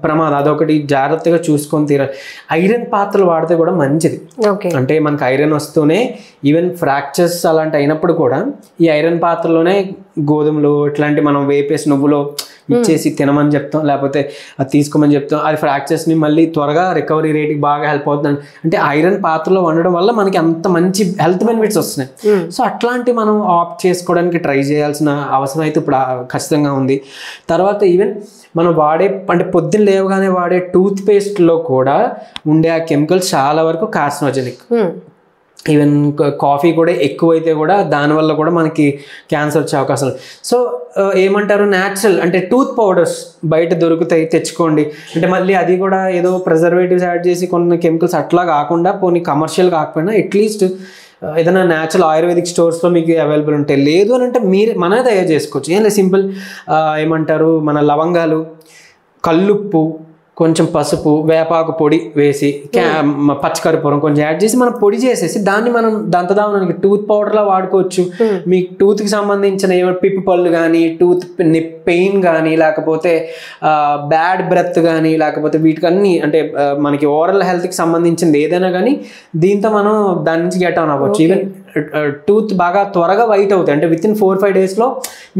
ప్రమాదం, అదొకటి జాగ్రత్తగా చూసుకొని తీరాలి. ఐరన్ పాత్రలు వాడితే కూడా మంచిది. అంటే మనకి ఐరన్ వస్తూనే ఈవెన్ ఫ్రాక్చర్స్ అలాంటి అయినప్పుడు కూడా ఈ ఐరన్ పాత్రలోనే గోధుమలు ఇట్లాంటి మనం వేపేసి నువ్వులో ఇచ్చేసి తినమని చెప్తాం, లేకపోతే అది తీసుకోమని చెప్తాం. అది ఫ్రాక్చర్స్ని మళ్ళీ త్వరగా రికవరీ రేట్కి బాగా హెల్ప్ అవుతుంది. అంటే ఐరన్ పాత్రలో వండడం వల్ల మనకి అంత మంచి హెల్త్ బెనిఫిట్స్ వస్తున్నాయి. సో అట్లాంటి మనం ఆప్ట్ చేసుకోవడానికి ట్రై చేయాల్సిన అవసరం అయితే ఇప్పుడు ఖచ్చితంగా ఉంది. తర్వాత ఈవెన్ మనం అంటే పొద్దున్న లేవగానే వాడే టూత్ పేస్ట్లో కూడా ఉండే ఆ కెమికల్స్ చాలా వరకు కార్సినోజెనిక్. ఈవెన్ కాఫీ కూడా ఎక్కువైతే కూడా దానివల్ల కూడా మనకి క్యాన్సర్ వచ్చే అవకాశం. సో ఏమంటారు, న్యాచురల్ అంటే టూత్ పౌడర్స్ బయట దొరుకుతాయి, తెచ్చుకోండి. అంటే మళ్ళీ అది కూడా ఏదో ప్రిజర్వేటివ్స్ యాడ్ చేసి కొన్ని కెమికల్స్ అట్లా కాకుండా, పోనీ కమర్షియల్ కాకపోయినా అట్లీస్ట్ ఏదైనా న్యాచురల్ ఆయుర్వేదిక్ స్టోర్స్లో మీకు అవైలబుల్ ఉంటాయి. లేదు అని అంటే మనమే తయారు చేసుకోవచ్చు. ఏం లేదు, సింపుల్ ఏమంటారు, మన లవంగాలు, కల్లుప్పు, కొంచెం పసుపు, వేపాకు పొడి వేసి పచ్చకర్పూరం కొంచెం యాడ్ చేసి మనం పొడి చేసేసి దాన్ని మనం దంతదావనానికి టూత్ పౌడర్లా వాడుకోవచ్చు. మీకు టూత్కి సంబంధించిన ఏమైనా పిప్పి పళ్ళు కానీ, టూత్ పెయిన్ కానీ, లేకపోతే బ్యాడ్ బ్రెత్ కానీ, లేకపోతే వీటికన్నీ అంటే మనకి ఓరల్ హెల్త్కి సంబంధించింది ఏదైనా కానీ దీంతో మనం దాని నుంచి గెట్ ఆన్ అవ్వచ్చు. ఈవెన్ టూత్ బాగా త్వరగా వైట్ అవుతాయి. అంటే విత్ ఇన్ 4-5 డేస్లో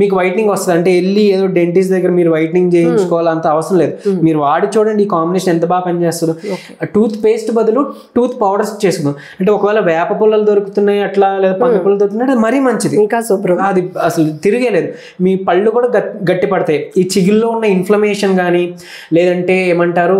మీకు వైట్నింగ్ వస్తుంది. అంటే వెళ్ళి ఏదో డెంటిస్ట్ దగ్గర మీరు వైట్నింగ్ చేయించుకోవాలంత అవసరం లేదు. మీరు వాడి చూడండి ఈ కాంబినేషన్ ఎంత బాగా పనిచేస్తుందో. టూత్ పేస్ట్ బదులు టూత్ పౌడర్స్ చేసుకుందాం. అంటే ఒకవేళ వేప పుల్లలు దొరుకుతున్నాయి అట్లా, లేదా పండు పుల్లలు దొరుకుతున్నాయి, మరీ మంచిది. ఇంకా సూపర్, అది అసలు తిరిగేలేదు. మీ పళ్ళు కూడా గట్టి పడతాయి. ఈ చిగుల్లో ఉన్న ఇన్ఫ్లమేషన్ కానీ, లేదంటే ఏమంటారు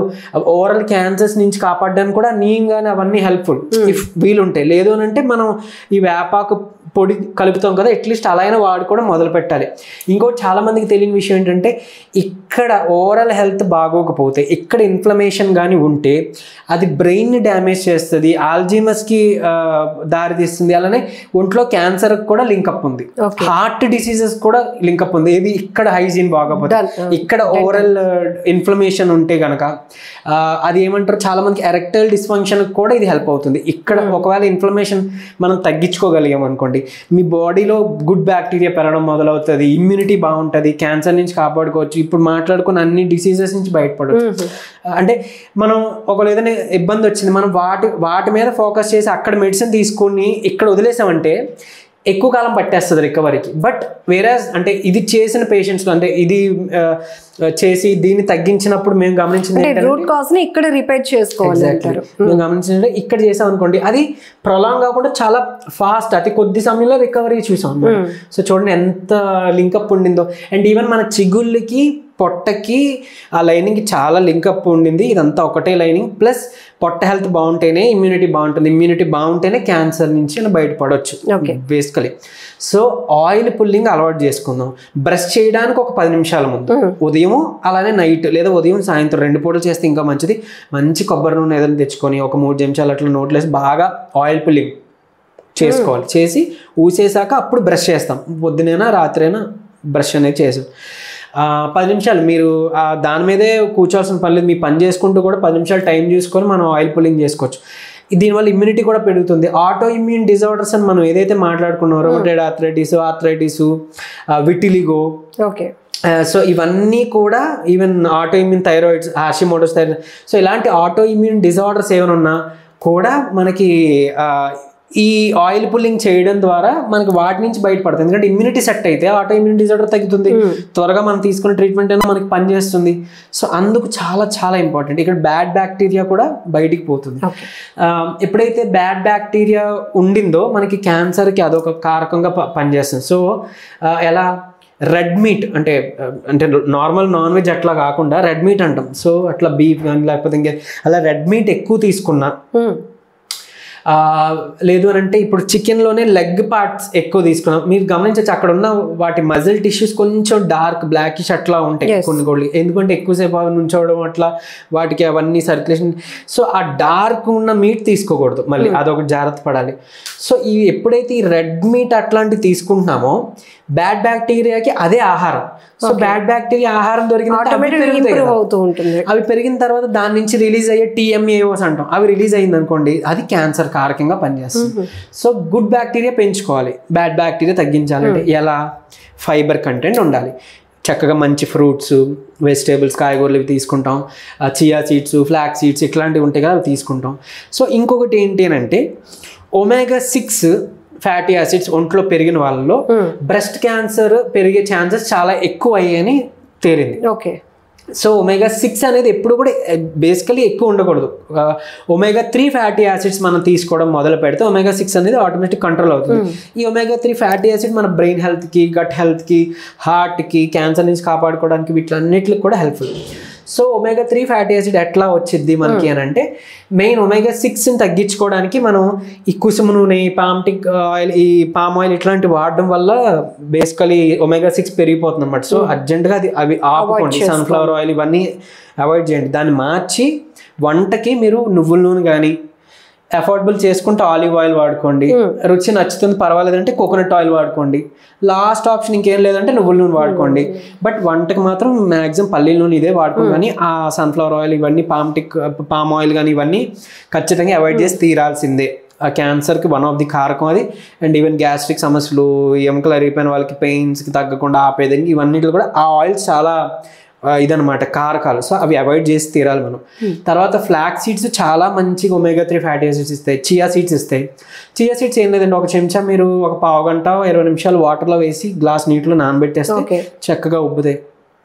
ఓరల్ క్యాన్సర్స్ నుంచి కాపాడడానికి కూడా నీమ్ కానీ అవన్నీ హెల్ప్ఫుల్ ఇఫ్ వీలుంటాయి. లేదు అని అంటే మనం ఈ వేపాకు పొడి కలుపుతాం కదా, అట్లీస్ట్ అలా అయినా వాడుకోవడం మొదలు పెట్టాలి. ఇంకోటి చాలా మందికి తెలియని విషయం ఏంటంటే, ఇక్కడ ఓరల్ హెల్త్ బాగోకపోతే, ఇక్కడ ఇన్ఫ్లమేషన్ కానీ ఉంటే అది బ్రెయిన్ని డ్యామేజ్ చేస్తుంది, ఆల్జీమస్కి దారితీస్తుంది. అలానే ఒంట్లో క్యాన్సర్ కూడా లింకప్ ఉంది, హార్ట్ డిసీజెస్ కూడా లింకప్ ఉంది. ఏది ఇక్కడ హైజీన్ బాగోపోతే, ఇక్కడ ఓరల్ ఇన్ఫ్లమేషన్ ఉంటే కనుక అది ఏమంటారు, చాలా మందికి ఎరెక్టైల్ డిస్ఫంక్షన్ కూడా ఇది హెల్ప్ అవుతుంది. ఇక్కడ ఒకవేళ ఇన్ఫ్లమేషన్ మనం తగ్గించుకోగలిగాం అనుకోండి, మీ బాడీలో గుడ్ బ్యాక్టీరియా పెరగడం మొదలవుతుంది, ఇమ్యూనిటీ బాగుంటుంది, క్యాన్సర్ నుంచి కాపాడుకోవచ్చు. ఇప్పుడు మాట్లాడుకున్న అన్ని డిసీజెస్ నుంచి బయటపడవచ్చు. అంటే మనం ఒకవేళ ఏదైనా ఇబ్బంది వచ్చింది, మనం వాటి మీద ఫోకస్ చేసి అక్కడ మెడిసిన్ తీసుకొని ఇక్కడ వదిలేసామంటే ఎక్కువ కాలం పట్టేస్తుంది రికవరీకి. బట్ వేరేస్ అంటే ఇది చేసిన పేషెంట్స్లో, అంటే ఇది చేసి దీన్ని తగ్గించినప్పుడు మేము గమనించింది రూట్ కాజ్ ని ఇక్కడ రిపేర్ చేసుకోవాలి అంటారు. మేము గమనించిందంటే ఇక్కడ చేసాం అనుకోండి, అది ప్రొలాంగ్ కాకుండా చాలా ఫాస్ట్, అతి కొద్ది సమయంలో రికవరీ చూసాం. సో చూడండి ఎంత లింకప్ ఉండిందో. అండ్ ఈవెన్ మన చిగుళ్ళకి పొట్టకి ఆ లైనింగ్కి చాలా లింకప్ ఉండింది. ఇదంతా ఒకటే లైనింగ్. ప్లస్ పొట్ట హెల్త్ బాగుంటేనే ఇమ్యూనిటీ బాగుంటుంది, ఇమ్యూనిటీ బాగుంటేనే క్యాన్సర్ నుంచి బయటపడవచ్చు బేసికలీ. సో ఆయిల్ పుల్లింగ్ అలవాటు చేసుకుందాం. బ్రష్ చేయడానికి ఒక 10 నిమిషాల ముందు, ఉదయం అలానే నైట్ లేదా ఉదయం సాయంత్రం 2 పూటలు చేస్తే ఇంకా మంచిది. మంచి కొబ్బరి నూనె ఏదైనా తెచ్చుకొని ఒక 3 చెంచాలు అట్లా నోట్లో వేసి బాగా ఆయిల్ పుల్లింగ్ చేసుకోవాలి. చేసి ఊసేసాక అప్పుడు బ్రష్ చేస్తాం. పొద్దునైనా రాత్రైనా బ్రష్ అనేది చేసాం. 10 నిమిషాలు మీరు దాని మీదే కూర్చోవాల్సిన పని లేదు. మీ పని చేసుకుంటూ కూడా 10 నిమిషాలు టైం చూసుకొని మనం ఆయిల్ పుల్లింగ్ చేసుకోవచ్చు. దీనివల్ల ఇమ్యూనిటీ కూడా పెరుగుతుంది. ఆటో ఇమ్యూన్ డిజార్డర్స్ అని మనం ఏదైతే మాట్లాడుకున్నాం, rheumatoid arthritis, vitiligo, okay, so ఇవన్నీ కూడా even auto immune thyroids, Hashimoto's thyroid, so ఇలాంటి ఆటో ఇమ్యూన్ డిజార్డర్స్ ఏమైనా ఉన్నా కూడా మనకి ఈ ఆయిల్ పుల్లింగ్ చేయడం ద్వారా మనకి వాటి నుంచి బయటపడుతుంది. ఎందుకంటే ఇమ్యూనిటీ సెట్ అయితే ఆటో ఇమ్యూన్ డిజార్డర్ తగ్గుతుంది, త్వరగా మనం తీసుకునే ట్రీట్మెంట్ అయినా మనకి పనిచేస్తుంది. సో అందుకు చాలా చాలా ఇంపార్టెంట్. ఇక్కడ బ్యాడ్ బ్యాక్టీరియా కూడా బయటికి పోతుంది. ఎప్పుడైతే బ్యాడ్ బ్యాక్టీరియా ఉండిందో మనకి క్యాన్సర్కి అదొక కారకంగా పనిచేస్తుంది. సో ఎలా రెడ్ మీట్ అంటే నార్మల్ నాన్ వెజ్ అట్లా కాకుండా రెడ్ మీట్ అంటాం. సో అట్లా బీఫ్ కానీ లేకపోతే ఇంకా అలా రెడ్ మీట్ ఎక్కువ తీసుకున్నా, లేదు అని అంటే ఇప్పుడు చికెన్లోనే లెగ్ పార్ట్స్ ఎక్కువ తీసుకున్నాం. మీరు గమనించవచ్చు అక్కడ ఉన్న వాటి మజిల్ టిష్యూస్ కొంచెం డార్క్ బ్లాకిష్ అట్లా ఉంటాయి కొన్ని కోళ్ళు. ఎందుకంటే ఎక్కువసేపు అవి నుంచోవడం అట్లా వాటికి అవన్నీ సర్క్యులేషన్. సో ఆ డార్క్ ఉన్న మీట్ తీసుకోకూడదు, మళ్ళీ అదొక జాగ్రత్త పడాలి. సో ఈ ఎప్పుడైతే ఈ రెడ్ మీట్ అట్లాంటివి తీసుకుంటున్నామో బ్యాడ్ బ్యాక్టీరియాకి అదే ఆహారం. సో బ్యాడ్ బ్యాక్టీరియా ఆహారం దొరికిన అవి పెరిగిన తర్వాత దాని నుంచి రిలీజ్ అయ్యే TMAOs అంటాం, అవి రిలీజ్ అయింది అనుకోండి, అది క్యాన్సర్ కారకంగా పనిచేస్తుంది. సో గుడ్ బ్యాక్టీరియా పెంచుకోవాలి, బ్యాడ్ బ్యాక్టీరియా తగ్గించాలంటే ఎలా? ఫైబర్ కంటెంట్ ఉండాలి. చక్కగా మంచి ఫ్రూట్స్, వెజిటేబుల్స్, కాయగూరలు ఇవి తీసుకుంటాం. చియా సీడ్స్, ఫ్లాక్ సీడ్స్ ఇట్లాంటివి ఉంటాయి కదా, అవి తీసుకుంటాం. సో ఇంకొకటి ఏంటి అని అంటే omega-6 ఫ్యాటీ యాసిడ్స్ ఒంట్లో పెరిగిన వాళ్ళలో బ్రెస్ట్ క్యాన్సర్ పెరిగే ఛాన్సెస్ చాలా ఎక్కువ అయ్యాయని తేలింది. ఓకే. సో omega-6 అనేది ఎప్పుడు కూడా బేసికలీ ఎక్కువ ఉండకూడదు. omega-3 ఫ్యాటీ యాసిడ్స్ మనం తీసుకోవడం మొదలు పెడితే omega-6 అనేది ఆటోమేటిక్ కంట్రోల్ అవుతుంది. ఈ omega-3 ఫ్యాటీ యాసిడ్ మన బ్రెయిన్ హెల్త్కి, గట్ హెల్త్కి, హార్ట్కి, క్యాన్సర్ నుంచి కాపాడుకోవడానికి వీటిలన్నిటికి కూడా helpful. So omega-3 fatty acid ఎట్లా వచ్చింది మనకి అని అంటే మెయిన్ omega-6ని తగ్గించుకోవడానికి మనం ఈ కుసుమ నూనె, పామ్టిక్ ఆయిల్, ఈ పామ్ ఆయిల్ ఇట్లాంటివి వాడడం వల్ల బేసికలీ omega-6 పెరిగిపోతుంది అనమాట. సో అర్జెంటుగా అవి ఆపుకోండి. సన్ఫ్లవర్ ఆయిల్ ఇవన్నీ అవాయిడ్ చేయండి. దాన్ని మార్చి వంటకి మీరు నువ్వుల నూనె కానీ అఫోర్డబుల్ చేసుకుంటే ఆలివ్ ఆయిల్ వాడుకోండి. రుచి నచ్చుతుంది పర్వాలేదంటే కోకోనట్ ఆయిల్ వాడుకోండి. లాస్ట్ ఆప్షన్ ఇంకేం లేదంటే నువ్వుల నూనె వాడుకోండి. బట్ వంటకి మాత్రం మ్యాక్సిమం పల్లీల నూనె ఇదే వాడుకోండి. కానీ ఆ సన్ఫ్లవర్ ఆయిల్ ఇవన్నీ, పామ్ ఆయిల్ కానీ ఇవన్నీ ఖచ్చితంగా అవాయిడ్ చేసి తీరాల్సిందే. ఆ క్యాన్సర్కి వన్ ఆఫ్ ది కారకం అది. అండ్ ఈవెన్ గ్యాస్ట్రిక్ సమస్యలు, ఎముకలు అరిగిపోయిన వాళ్ళకి పెయిన్స్కి తగ్గకుండా ఆపేదానికి ఇవన్నిటిలో కూడా ఆ ఆయిల్స్ చాలా ఇదనమాట కారకాలు. సో అవి అవాయిడ్ చేసి తీరాలి మనం. తర్వాత ఫ్లాక్ సీడ్స్ చాలా మంచిగా omega-3 ఫ్యాటీ యాసిడ్స్ ఇస్తాయి. చియా సీడ్స్ ఇస్తాయి. చియా సీడ్స్ ఏం లేదండి, ఒక చెంచా మీరు ఒక పావు గంట 20 నిమిషాలు వాటర్లో వేసి గ్లాస్ నీటిలో నానబెట్టేస్తే చక్కగా ఉబ్బుతాయి.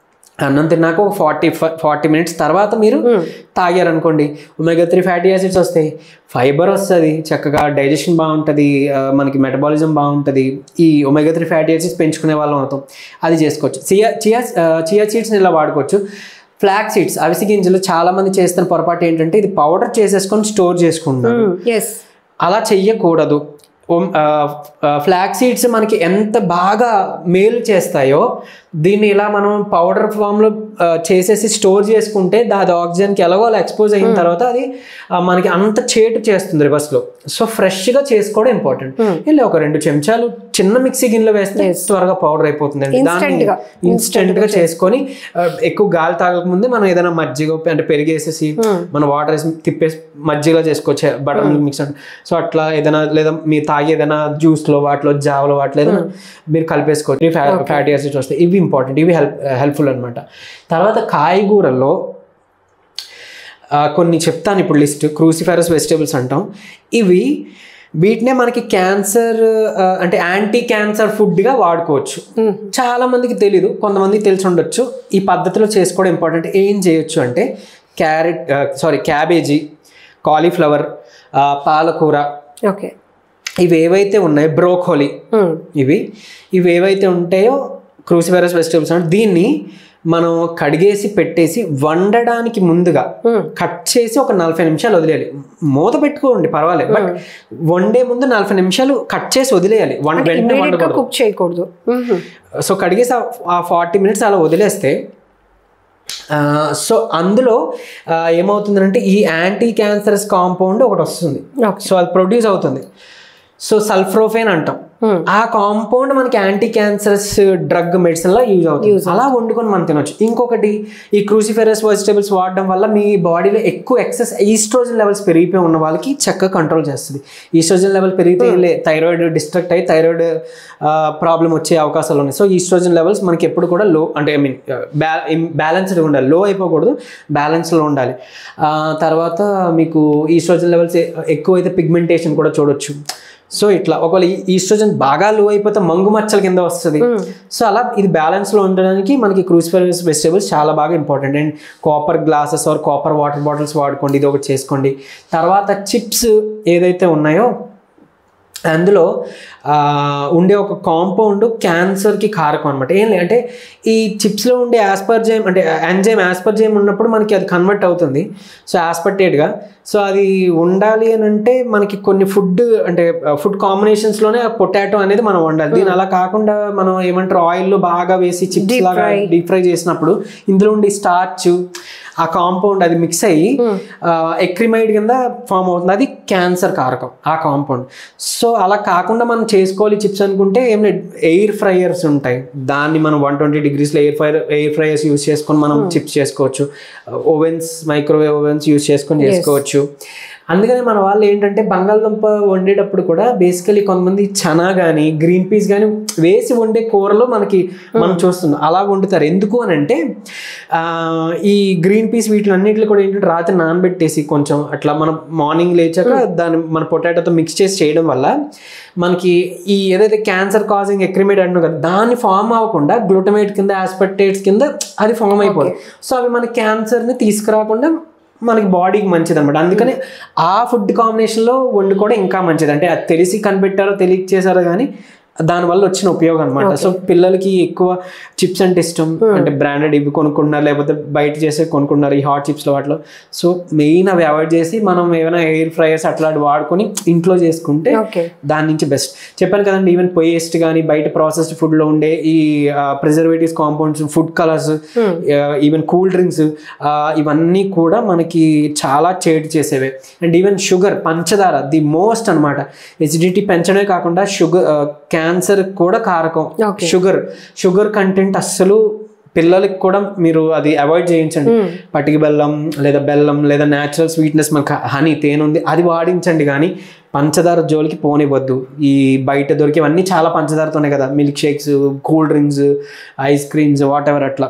అన్నం తిన్నాక ఒక 40 మినిట్స్ తర్వాత మీరు తాగారనుకోండి, omega-3 ఫ్యాటీ యాసిడ్స్ వస్తాయి, ఫైబర్ వస్తుంది, చక్కగా డైజెషన్ బాగుంటుంది, మనకి మెటబాలిజం బాగుంటుంది. ఈ omega-3 ఫ్యాటీ యాసిడ్స్ పెంచుకునే వాళ్ళం అవుతాం. అది చేసుకోవచ్చు. చియా సీడ్స్ని ఇలా వాడుకోవచ్చు. ఫ్లాక్ సీడ్స్, అవిసి గింజలు చాలా మంది చేస్తున్న పొరపాటు ఏంటంటే ఇది పౌడర్ చేసేసుకొని స్టోర్ చేసుకుంటారు. అలా చెయ్యకూడదు. ఫ్లాక్ సీడ్స్ మనకి ఎంత బాగా మేలు చేస్తాయో దీన్ని ఇలా మనం పౌడర్ ఫామ్లో చేసేసి స్టోర్ చేసుకుంటే అది ఆక్సిజన్కి ఎలాగో అలా ఎక్స్పోజ్ అయిన తర్వాత అది మనకి అంత చేటు చేస్తుంది రివర్స్లో. సో ఫ్రెష్గా చేసుకోవడం ఇంపార్టెంట్. ఇలా ఒక 2 చెంచాలు చిన్న మిక్సీ గిన్నెలో వేస్తే త్వరగా పౌడర్ అయిపోతుంది. దాన్ని ఇన్స్టెంట్గా చేసుకొని ఎక్కువ గాలి తాగకముందే మనం ఏదైనా మజ్జిగ అంటే పెరిగేసేసి మనం వాటర్ వేసి తిప్పేసి మజ్జిగలో చేసుకోవచ్చు, బటర్ మిల్క్ మిక్స్. సో అట్లా ఏదైనా లేదా మీరు తాగే ఏదైనా జ్యూస్లో వాటిలో జావలో వాటిలో ఏదైనా మీరు కలిపేసుకోవచ్చు. ఫ్యాటీ యాసిడ్స్ వస్తాయి. ఇవి ఇంపార్టెంట్, ఇవి హెల్ప్ఫుల్ అనమాట. తర్వాత కాయగూరల్లో కొన్ని చెప్తాను ఇప్పుడు లిస్ట్. క్రూసిఫెరస్ వెజిటేబుల్స్ అంటాం. వీటినే మనకి క్యాన్సర్ అంటే యాంటీ క్యాన్సర్ ఫుడ్గా వాడుకోవచ్చు. చాలా మందికి తెలీదు, కొంతమందికి తెలిసి ఉండొచ్చు. ఈ పద్ధతిలో చేసుకోవడం ఇంపార్టెంట్. ఏం చేయొచ్చు అంటే క్యాబేజీ, కాలీఫ్లవర్, పాలకూర, ఓకే, ఇవి ఏవైతే ఉన్నాయో, బ్రోకోలీ, ఇవి ఏవైతే ఉంటాయో క్రూసిఫెరస్ వెజిటేబుల్స్ అంటే దీన్ని మనం కడిగేసి పెట్టేసి వండడానికి ముందుగా కట్ చేసి ఒక 40 నిమిషాలు వదిలేయాలి. మూత పెట్టుకోండి పర్వాలేదు, బట్ వండే ముందు 40 నిమిషాలు కట్ చేసి వదిలేయాలి, కుక్ చేయకూడదు. సో కడిగేసి ఆ 40 మినిట్స్ అలా వదిలేస్తే సో అందులో ఏమవుతుందంటే ఈ యాంటీ క్యాన్సరస్ కాంపౌండ్ ఒకటి వస్తుంది. సో అది ప్రొడ్యూస్ అవుతుంది. సో సల్ఫ్రోఫెన్ అంటాం. ఆ కాంపౌండ్ మనకి యాంటీ క్యాన్సరస్ డ్రగ్ మెడిసిన్ లా యూజ్ అవుతుంది. అలా వండుకొని మనం తినొచ్చు. ఇంకొకటి, ఈ క్రూసిఫెరస్ వెజిటేబుల్స్ వాడడం వల్ల మీ బాడీలో ఎక్కువ ఎక్సెస్ ఈస్ట్రోజన్ లెవెల్స్ పెరిగిపోయి ఉన్న వాళ్ళకి చక్కగా కంట్రోల్ చేస్తుంది. ఈస్ట్రోజన్ లెవెల్ పెరిగితే థైరాయిడ్ డిస్ట్రక్ట్ అయ్యి థైరాయిడ్ ప్రాబ్లం వచ్చే అవకాశాలు ఉన్నాయి. సో ఈస్ట్రోజన్ లెవెల్స్ మనకి ఎప్పుడు కూడా లో, అంటే ఐ మీన్ బ్యాలెన్స్డ్గా ఉండాలి, లో అయిపోకూడదు, బ్యాలెన్స్లో ఉండాలి. తర్వాత మీకు ఈస్ట్రోజన్ లెవెల్స్ ఎక్కువైతే పిగ్మెంటేషన్ కూడా చూడొచ్చు. సో ఇట్లా ఒకవేళ ఈస్ట్రోజన్ బాగా లో అయిపోతే మంగు మచ్చల కింద వస్తుంది. సో అలా ఇది బ్యాలెన్స్లో ఉండడానికి మనకి క్రూసిఫెరస్ వెజిటేబుల్స్ చాలా బాగా important. And copper glasses or copper water bottles వాడుకోండి, ఇది ఒకటి చేసుకోండి. తర్వాత చిప్స్ ఏదైతే ఉన్నాయో అందులో ఉండే ఒక కాంపౌండ్ క్యాన్సర్కి కారకం అనమాట. ఏం లేదంటే ఈ చిప్స్లో ఉండే యాస్పర్జైమ్, అంటే యాస్పర్జైమ్ ఉన్నప్పుడు మనకి అది కన్వర్ట్ అవుతుంది సో యాస్పర్టేట్గా. సో అది ఉండాలి అని అంటే మనకి కొన్ని ఫుడ్ కాంబినేషన్స్లోనే పొటాటో అనేది మనం వండాలి. దీని అలా కాకుండా మనం ఏమంటారు ఆయిల్లో బాగా వేసి చిప్స్ లాగా డీప్ ఫ్రై చేసినప్పుడు ఇందులో ఉండే స్టార్చ్, ఆ కాంపౌండ్ అది మిక్స్ అయ్యి ఎక్రిమైడ్ కింద ఫామ్ అవుతుంది. అది క్యాన్సర్ కారకం ఆ కాంపౌండ్. సో అలా కాకుండా మనం చేసుకోవాలి చిప్స్ అనుకుంటే ఏం లేదు, ఎయిర్ ఫ్రైయర్స్ ఉంటాయి, దాన్ని మనం 120 degreesలో ఎయిర్ ఫ్రైయర్స్ యూస్ చేసుకొని మనం చిప్స్ చేసుకోవచ్చు. ఓవెన్స్, మైక్రోవేవ్ ఓవెన్స్ యూస్ చేసుకొని చేసుకోవచ్చు. అందుకని మన వాళ్ళు ఏంటంటే బంగాళదుంప వండేటప్పుడు కూడా బేసికలీ కొంతమంది చనా కానీ గ్రీన్ పీస్ కానీ వేసి వండే కూరలో మనం చూస్తున్నాం అలా వండుతారు. ఎందుకు అని అంటే ఈ గ్రీన్ పీస్ వీటిలన్నింటిలో కూడా ఏంటంటే రాత్రి నానబెట్టేసి కొంచెం అట్లా మనం మార్నింగ్ లేచాక దాన్ని మన పొటాటోతో మిక్స్ చేసి చేయడం వల్ల మనకి ఈ ఏదైతే క్యాన్సర్ కాజింగ్ ఎక్రిమేట్ అంటున్నాం కదా, దాన్ని ఫామ్ అవ్వకుండా గ్లూటమేట్ కింద ఆస్పర్టేట్స్ కింద అది ఫామ్ అయిపోతుంది. సో అవి మన క్యాన్సర్ని తీసుకురాకుండా మనకి బాడీకి మంచిది అనమాట. అందుకని ఆ ఫుడ్ కాంబినేషన్లో వండుకోవడం ఇంకా మంచిది. అంటే అది తెలిసి కనిపెట్టారో తెలియచేసారో కానీ దానివల్ల వచ్చిన ఉపయోగం అనమాట. సో పిల్లలకి ఎక్కువ చిప్స్ అంటే ఇష్టం, అంటే బ్రాండెడ్ ఇవి కొనుక్కుంటున్నారు, లేకపోతే బయట చేసే కొనుక్కుంటున్నారు ఈ హాట్ చిప్స్లో వాటిలో. సో మెయిన్ అవి అవాయిడ్ చేసి మనం ఏమైనా ఎయిర్ ఫ్రైయర్స్ అట్లాంటి వాడుకొని ఇంట్లో చేసుకుంటే దాని నుంచి బెస్ట్. చెప్పాను కదండి, ఈవెన్ పేస్ట్ కానీ బయట ప్రాసెస్డ్ ఫుడ్లో ఉండే ఈ preservatives compounds, food colours, even cool drinks, ఇవన్నీ కూడా మనకి చాలా చేటు చేసేవే. అండ్ ఈవెన్ షుగర్, పంచదార ది మోస్ట్ అనమాట. ఎసిడిటీ పెంచడమే కాకుండా క్యాన్సర్ కూడా కారకం. షుగర్ కంటెంట్ అస్సలు పిల్లలకి కూడా మీరు అది అవాయిడ్ చేయించండి. పటిక బెల్లం లేదా న్యాచురల్ స్వీట్నెస్ మనకు హనీ, తేనె ఉంది, అది వాడించండి. కానీ పంచదార జోలికి పోనివ్వద్దు. ఈ బయట దొరికేవన్నీ చాలా పంచదారతోనే కదా, milk shakes, cool drinks, ice creams, what ever అట్లా.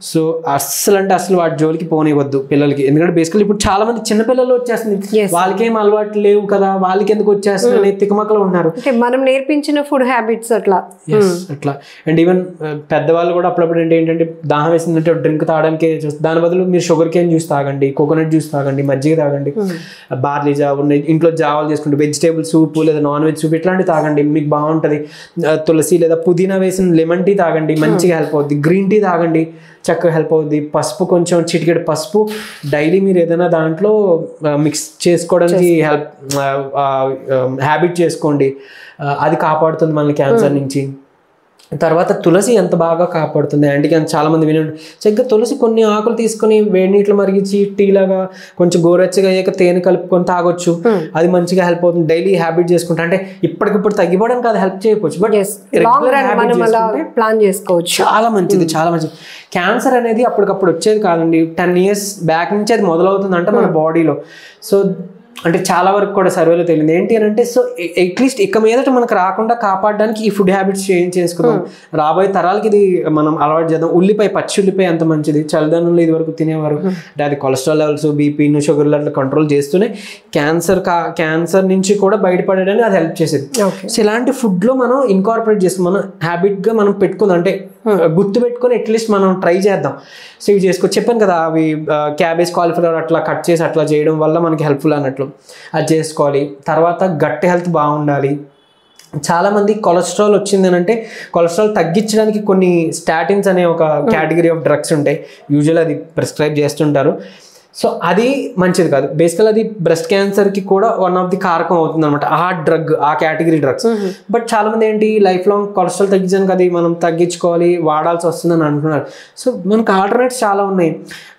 సో అస్సలు వాటి జోలికి పోనివ్వద్దు పిల్లలకి. ఎందుకంటే బేసికల్లీ ఇప్పుడు చాలా మంది చిన్నపిల్లలు వచ్చేస్తుంది, వాళ్ళకేం అలవాటు లేవు కదా, వాళ్ళకి ఎందుకు వచ్చేస్తుంది తికమకలు ఉన్నారు. మనం నేర్పించిన ఫుడ్ హ్యాబిట్స్ అట్లా. అండ్ ఈవెన్ పెద్దవాళ్ళు కూడా అప్పుడప్పుడు ఏంటంటే దాహం వేసిందంటే డ్రింక్ తాగడానికి దాని బదులు మీరు షుగర్ కేన్ జ్యూస్ తాగండి, కోకోనట్ జ్యూస్ తాగండి, మజ్జిగ తాగండి, బార్లీ జావ ఉన్నాయి, ఇంట్లో జావాలు చేసుకుంటే వెజిటేబుల్ సూప్ లేదా నాన్ వెజ్ సూప్ ఇట్లాంటివి తాగండి, మీకు బాగుంటుంది. తులసి లేదా పుదీనా వేసిన లెమన్ టీ తాగండి, మంచిగా హెల్ప్ అవుద్ది. గ్రీన్ టీ తాగండి, చక్కగా హెల్ప్ అవుద్ది. పసుపు, కొంచెం చిటికెడు పసుపు డైలీ మీరు ఏదైనా దాంట్లో మిక్స్ చేసుకోవడానికి హ్యాబిట్ చేసుకోండి, అది కాపాడుతుంది మనల్ని క్యాన్సర్ నుంచి. తర్వాత తులసి ఎంత బాగా కాపాడుతుంది యాంటీ క్యాన్సర్. చాలా మంది వినండి, చక్కగా తులసి కొన్ని ఆకులు తీసుకొని వేడి నీటిలో మరిగించి టీ లాగా కొంచెం గోరెచ్చగా అయ్యాక తేనె కలుపుకొని తాగొచ్చు, అది మంచిగా హెల్ప్ అవుతుంది. డైలీ హ్యాబిట్ చేసుకుంటే, అంటే ఇప్పటికిప్పుడు తగ్గిపోవడానికి అది హెల్ప్ చేయవచ్చు, బట్ ప్లాన్ చేసుకోవచ్చు. చాలా మంచిది, చాలా మంచిది. క్యాన్సర్ అనేది అప్పటికప్పుడు వచ్చేది కాదండి, 10 years బ్యాక్ నుంచి అది మొదలవుతుంది అంటే మన బాడీలో. సో అంటే చాలా వరకు కూడా సర్వేలో తెలియదు ఏంటి అని అంటే, సో అట్లీస్ట్ ఇక మీదట మనకు రాకుండా కాపాడడానికి ఈ ఫుడ్ హ్యాబిట్స్ చేంజ్ చేసుకుందాం. రాబోయే తరాలకి ఇది మనం అలవాటు చేద్దాం. పచ్చి ఉల్లిపాయ ఎంత మంచిది, చలిదనంలో ఇది వరకు తినేవారు. అంటే అది కొలెస్ట్రాల్ లెవెల్స్, బీపీను, షుగర్ లెవెల్ కంట్రోల్ చేస్తూనే క్యాన్సర్ నుంచి కూడా బయటపడడానికి అది హెల్ప్ చేసేది. సో ఇలాంటి ఫుడ్లో మనం ఇన్కార్పొరేట్ చేస్తాం, మనం హ్యాబిట్గా మనం పెట్టుకుందాం, అంటే గుర్తు పెట్టుకొని అట్లీస్ట్ మనం ట్రై చేద్దాం. సో ఇవి చేసుకోవచ్చు. చెప్పాను కదా, అవి క్యాబేజ్, కాలీఫ్లవర్ అట్లా కట్ చేసి అట్లా చేయడం వల్ల మనకి హెల్ప్ఫుల్ అన్నట్లు అది చేసుకోవాలి. తర్వాత గట్ హెల్త్ బాగుండాలి. చాలామంది కొలెస్ట్రాల్ వచ్చింది అని అంటే కొలెస్ట్రాల్ తగ్గించడానికి కొన్ని స్టాటిన్స్ అనే ఒక కేటగిరీ ఆఫ్ డ్రగ్స్ ఉంటాయి, యూజువల్ అది ప్రిస్క్రైబ్ చేస్తుంటారు. సో అది మంచిది కాదు. బేసికల్ అది బ్రెస్ట్ క్యాన్సర్కి కూడా వన్ ఆఫ్ ది కారకం అవుతుంది అనమాట ఆ డ్రగ్, ఆ కేటగిరీ డ్రగ్స్. బట్ చాలామంది ఏంటి లైఫ్ లాంగ్ కొలెస్ట్రాల్ తగ్గించడానికి అది మనం తగ్గించుకోవాలి వాడాల్సి వస్తుందని అంటున్నారు. సో మనకు ఆల్టర్నేట్స్ చాలా ఉన్నాయి.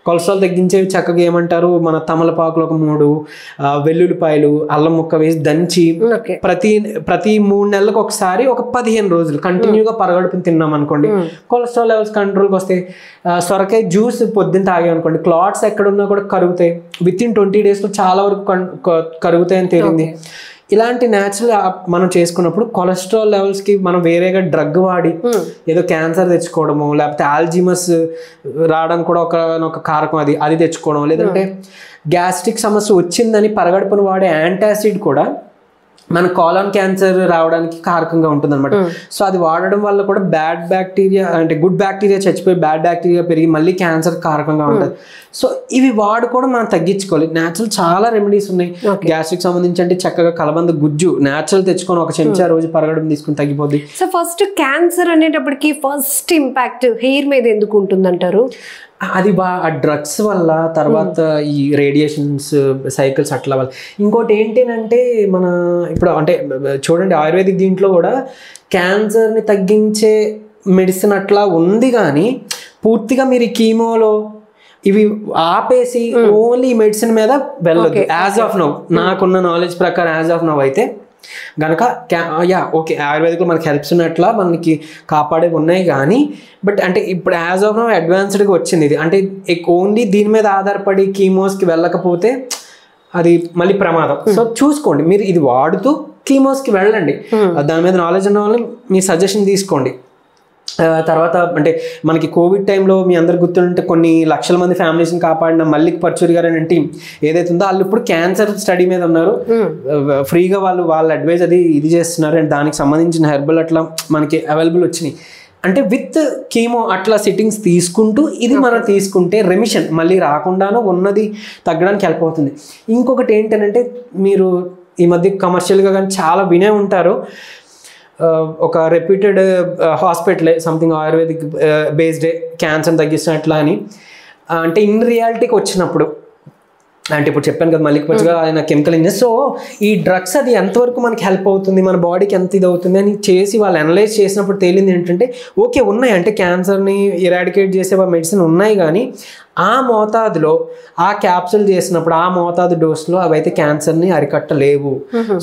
కొలెస్ట్రాల్ తగ్గించేవి చక్కగా ఏమంటారు, మన తమలపాకులు ఒక 3, వెల్లుల్లిపాయలు, అల్లం ముక్క వేసి దంచి ప్రతి 3 నెలలకు ఒకసారి ఒక 15 రోజులు కంటిన్యూగా పరగడుపుని తిన్నాం అనుకోండి, కొలెస్ట్రాల్ లెవెల్స్ కంట్రోల్కి వస్తాయి. సొరకాయ జ్యూస్ పొద్దున్న తాగాం అనుకోండి, క్లాట్స్ ఎక్కడున్నా కూడా కరుగుతాయి. వితిన్ 20 డేస్లో చాలా వరకు కరుగుతాయని తేలింది. ఇలాంటి న్యాచురల్ మనం చేసుకున్నప్పుడు కొలెస్ట్రాల్ లెవెల్స్కి మనం వేరేగా డ్రగ్ వాడి ఏదో క్యాన్సర్ తెచ్చుకోవడము, లేకపోతే ఆల్జీమస్ రావడానికి కూడా ఒక కారకం అది తెచ్చుకోవడం, లేదంటే గ్యాస్ట్రిక్ సమస్య వచ్చిందని పరగడుపును వాడే యాంటాసిడ్ కూడా మన కాలాన్ క్యాన్సర్ రావడానికి కారకంగా ఉంటుంది అనమాట. సో అది వాడడం వల్ల కూడా బ్యాడ్ బ్యాక్టీరియా అంటే గుడ్ బ్యాక్టీరియా చచ్చిపోయి బ్యాడ్ బ్యాక్టీరియా పెరిగి మళ్ళీ క్యాన్సర్ కారకంగా ఉంటుంది. సో ఇవి వాడుకోవడం మనం తగ్గించుకోవాలి. న్యాచురల్ చాలా రెమెడీస్ ఉన్నాయి గ్యాస్ట్రిక్ సంబంధించి. అంటే చక్కగా కలబంద గుజ్జు న్యాచురల్ తెచ్చుకొని 1 చెంచా రోజు పరగడం తీసుకుని తగ్గిపోద్ది. సో ఫస్ట్ క్యాన్సర్ అనేటప్పటికి ఫస్ట్ ఇంపాక్ట్ హెయిర్ మీద ఎందుకు ఉంటుందంటారు? అది ఆ డ్రగ్స్ వల్ల, తర్వాత ఈ రేడియేషన్స్ సైకిల్స్ అట్లా వల్ల. ఇంకోటి ఏంటంటే మన ఇప్పుడు అంటే చూడండి ఆయుర్వేదిక్ దీంట్లో కూడా క్యాన్సర్ని తగ్గించే మెడిసిన్ అట్లా ఉంది, కానీ పూర్తిగా మీరు ఈ కీమోలో ఇవి ఆపేసి ఓన్లీ మెడిసిన్ మీద వెళ్ళొద్దు. యాజ్ ఆఫ్ నౌ నాకున్న నాలెడ్జ్ ప్రకారం యాజ్ ఆఫ్ నౌ అయితే గనక ఓకే ఆయుర్వేదిక్లో మనకి హెల్ప్స్ ఉన్నట్లా మనకి కాపాడేవి ఉన్నాయి, కానీ బట్ అంటే ఇప్పుడు యాజ్ ఆఫ్ నౌ అడ్వాన్స్డ్గా వచ్చింది ఇది. అంటే ఓన్లీ దీని మీద ఆధారపడి కీమోస్కి వెళ్ళకపోతే అది మళ్ళీ ప్రమాదం. సో చూసుకోండి, మీరు ఇది వాడుతూ కీమోస్కి వెళ్ళండి. దాని మీద నాలెడ్జ్ ఉన్న వాళ్ళని మీ సజెషన్ తీసుకోండి. తర్వాత అంటే మనకి కోవిడ్ టైంలో మీ అందరు గుర్తుంటే కొన్ని లక్షల మంది ఫ్యామిలీస్ని కాపాడిన మల్లిక్ పర్చూరి గారు అనే టీం ఏదైతే ఉందో వాళ్ళు ఇప్పుడు క్యాన్సర్ స్టడీ మీద ఉన్నారు. ఫ్రీగా వాళ్ళ అడ్వైజ్ ఇది చేస్తున్నారు. అండ్ దానికి సంబంధించిన హెర్బల్ అట్లా మనకి అవైలబుల్ వచ్చినాయి. అంటే విత్ కీమో అట్లా సిట్టింగ్స్ తీసుకుంటూ ఇది మనం తీసుకుంటే రెమిషన్ మళ్ళీ రాకుండానూ ఉన్నది తగ్గడానికి హెల్ప్ అవుతుంది. ఇంకొకటి ఏంటంటే మీరు ఈ మధ్య కమర్షియల్గా కానీ చాలా వినే ఉంటారు, ఒక రెప్యూటెడ్ హాస్పిటలే సంథింగ్ ఆయుర్వేదిక్ బేస్డే క్యాన్సర్ తగ్గిస్తున్నట్లా అని. అంటే ఇన్ రియాలిటీకి వచ్చినప్పుడు అంటే ఇప్పుడు చెప్పాను కదా మల్లిక్ పర్చూరి ఆయన కెమికల్ ఇంజనీర్. సో ఈ డ్రగ్స్ అది ఎంతవరకు మనకి హెల్ప్ అవుతుంది, మన బాడీకి ఎంత ఇది అవుతుంది అని చేసి వాళ్ళు అనలైజ్ చేసినప్పుడు తేలింది ఏంటంటే ఓకే ఉన్నాయి, అంటే క్యాన్సర్ని ఇరాడికేట్ చేసే మెడిసిన్ ఉన్నాయి, కానీ ఆ మోతాదులో ఆ క్యాప్సూల్ చేసినప్పుడు ఆ మోతాదు డోస్లో అవైతే క్యాన్సర్ని అరికట్టలేవు.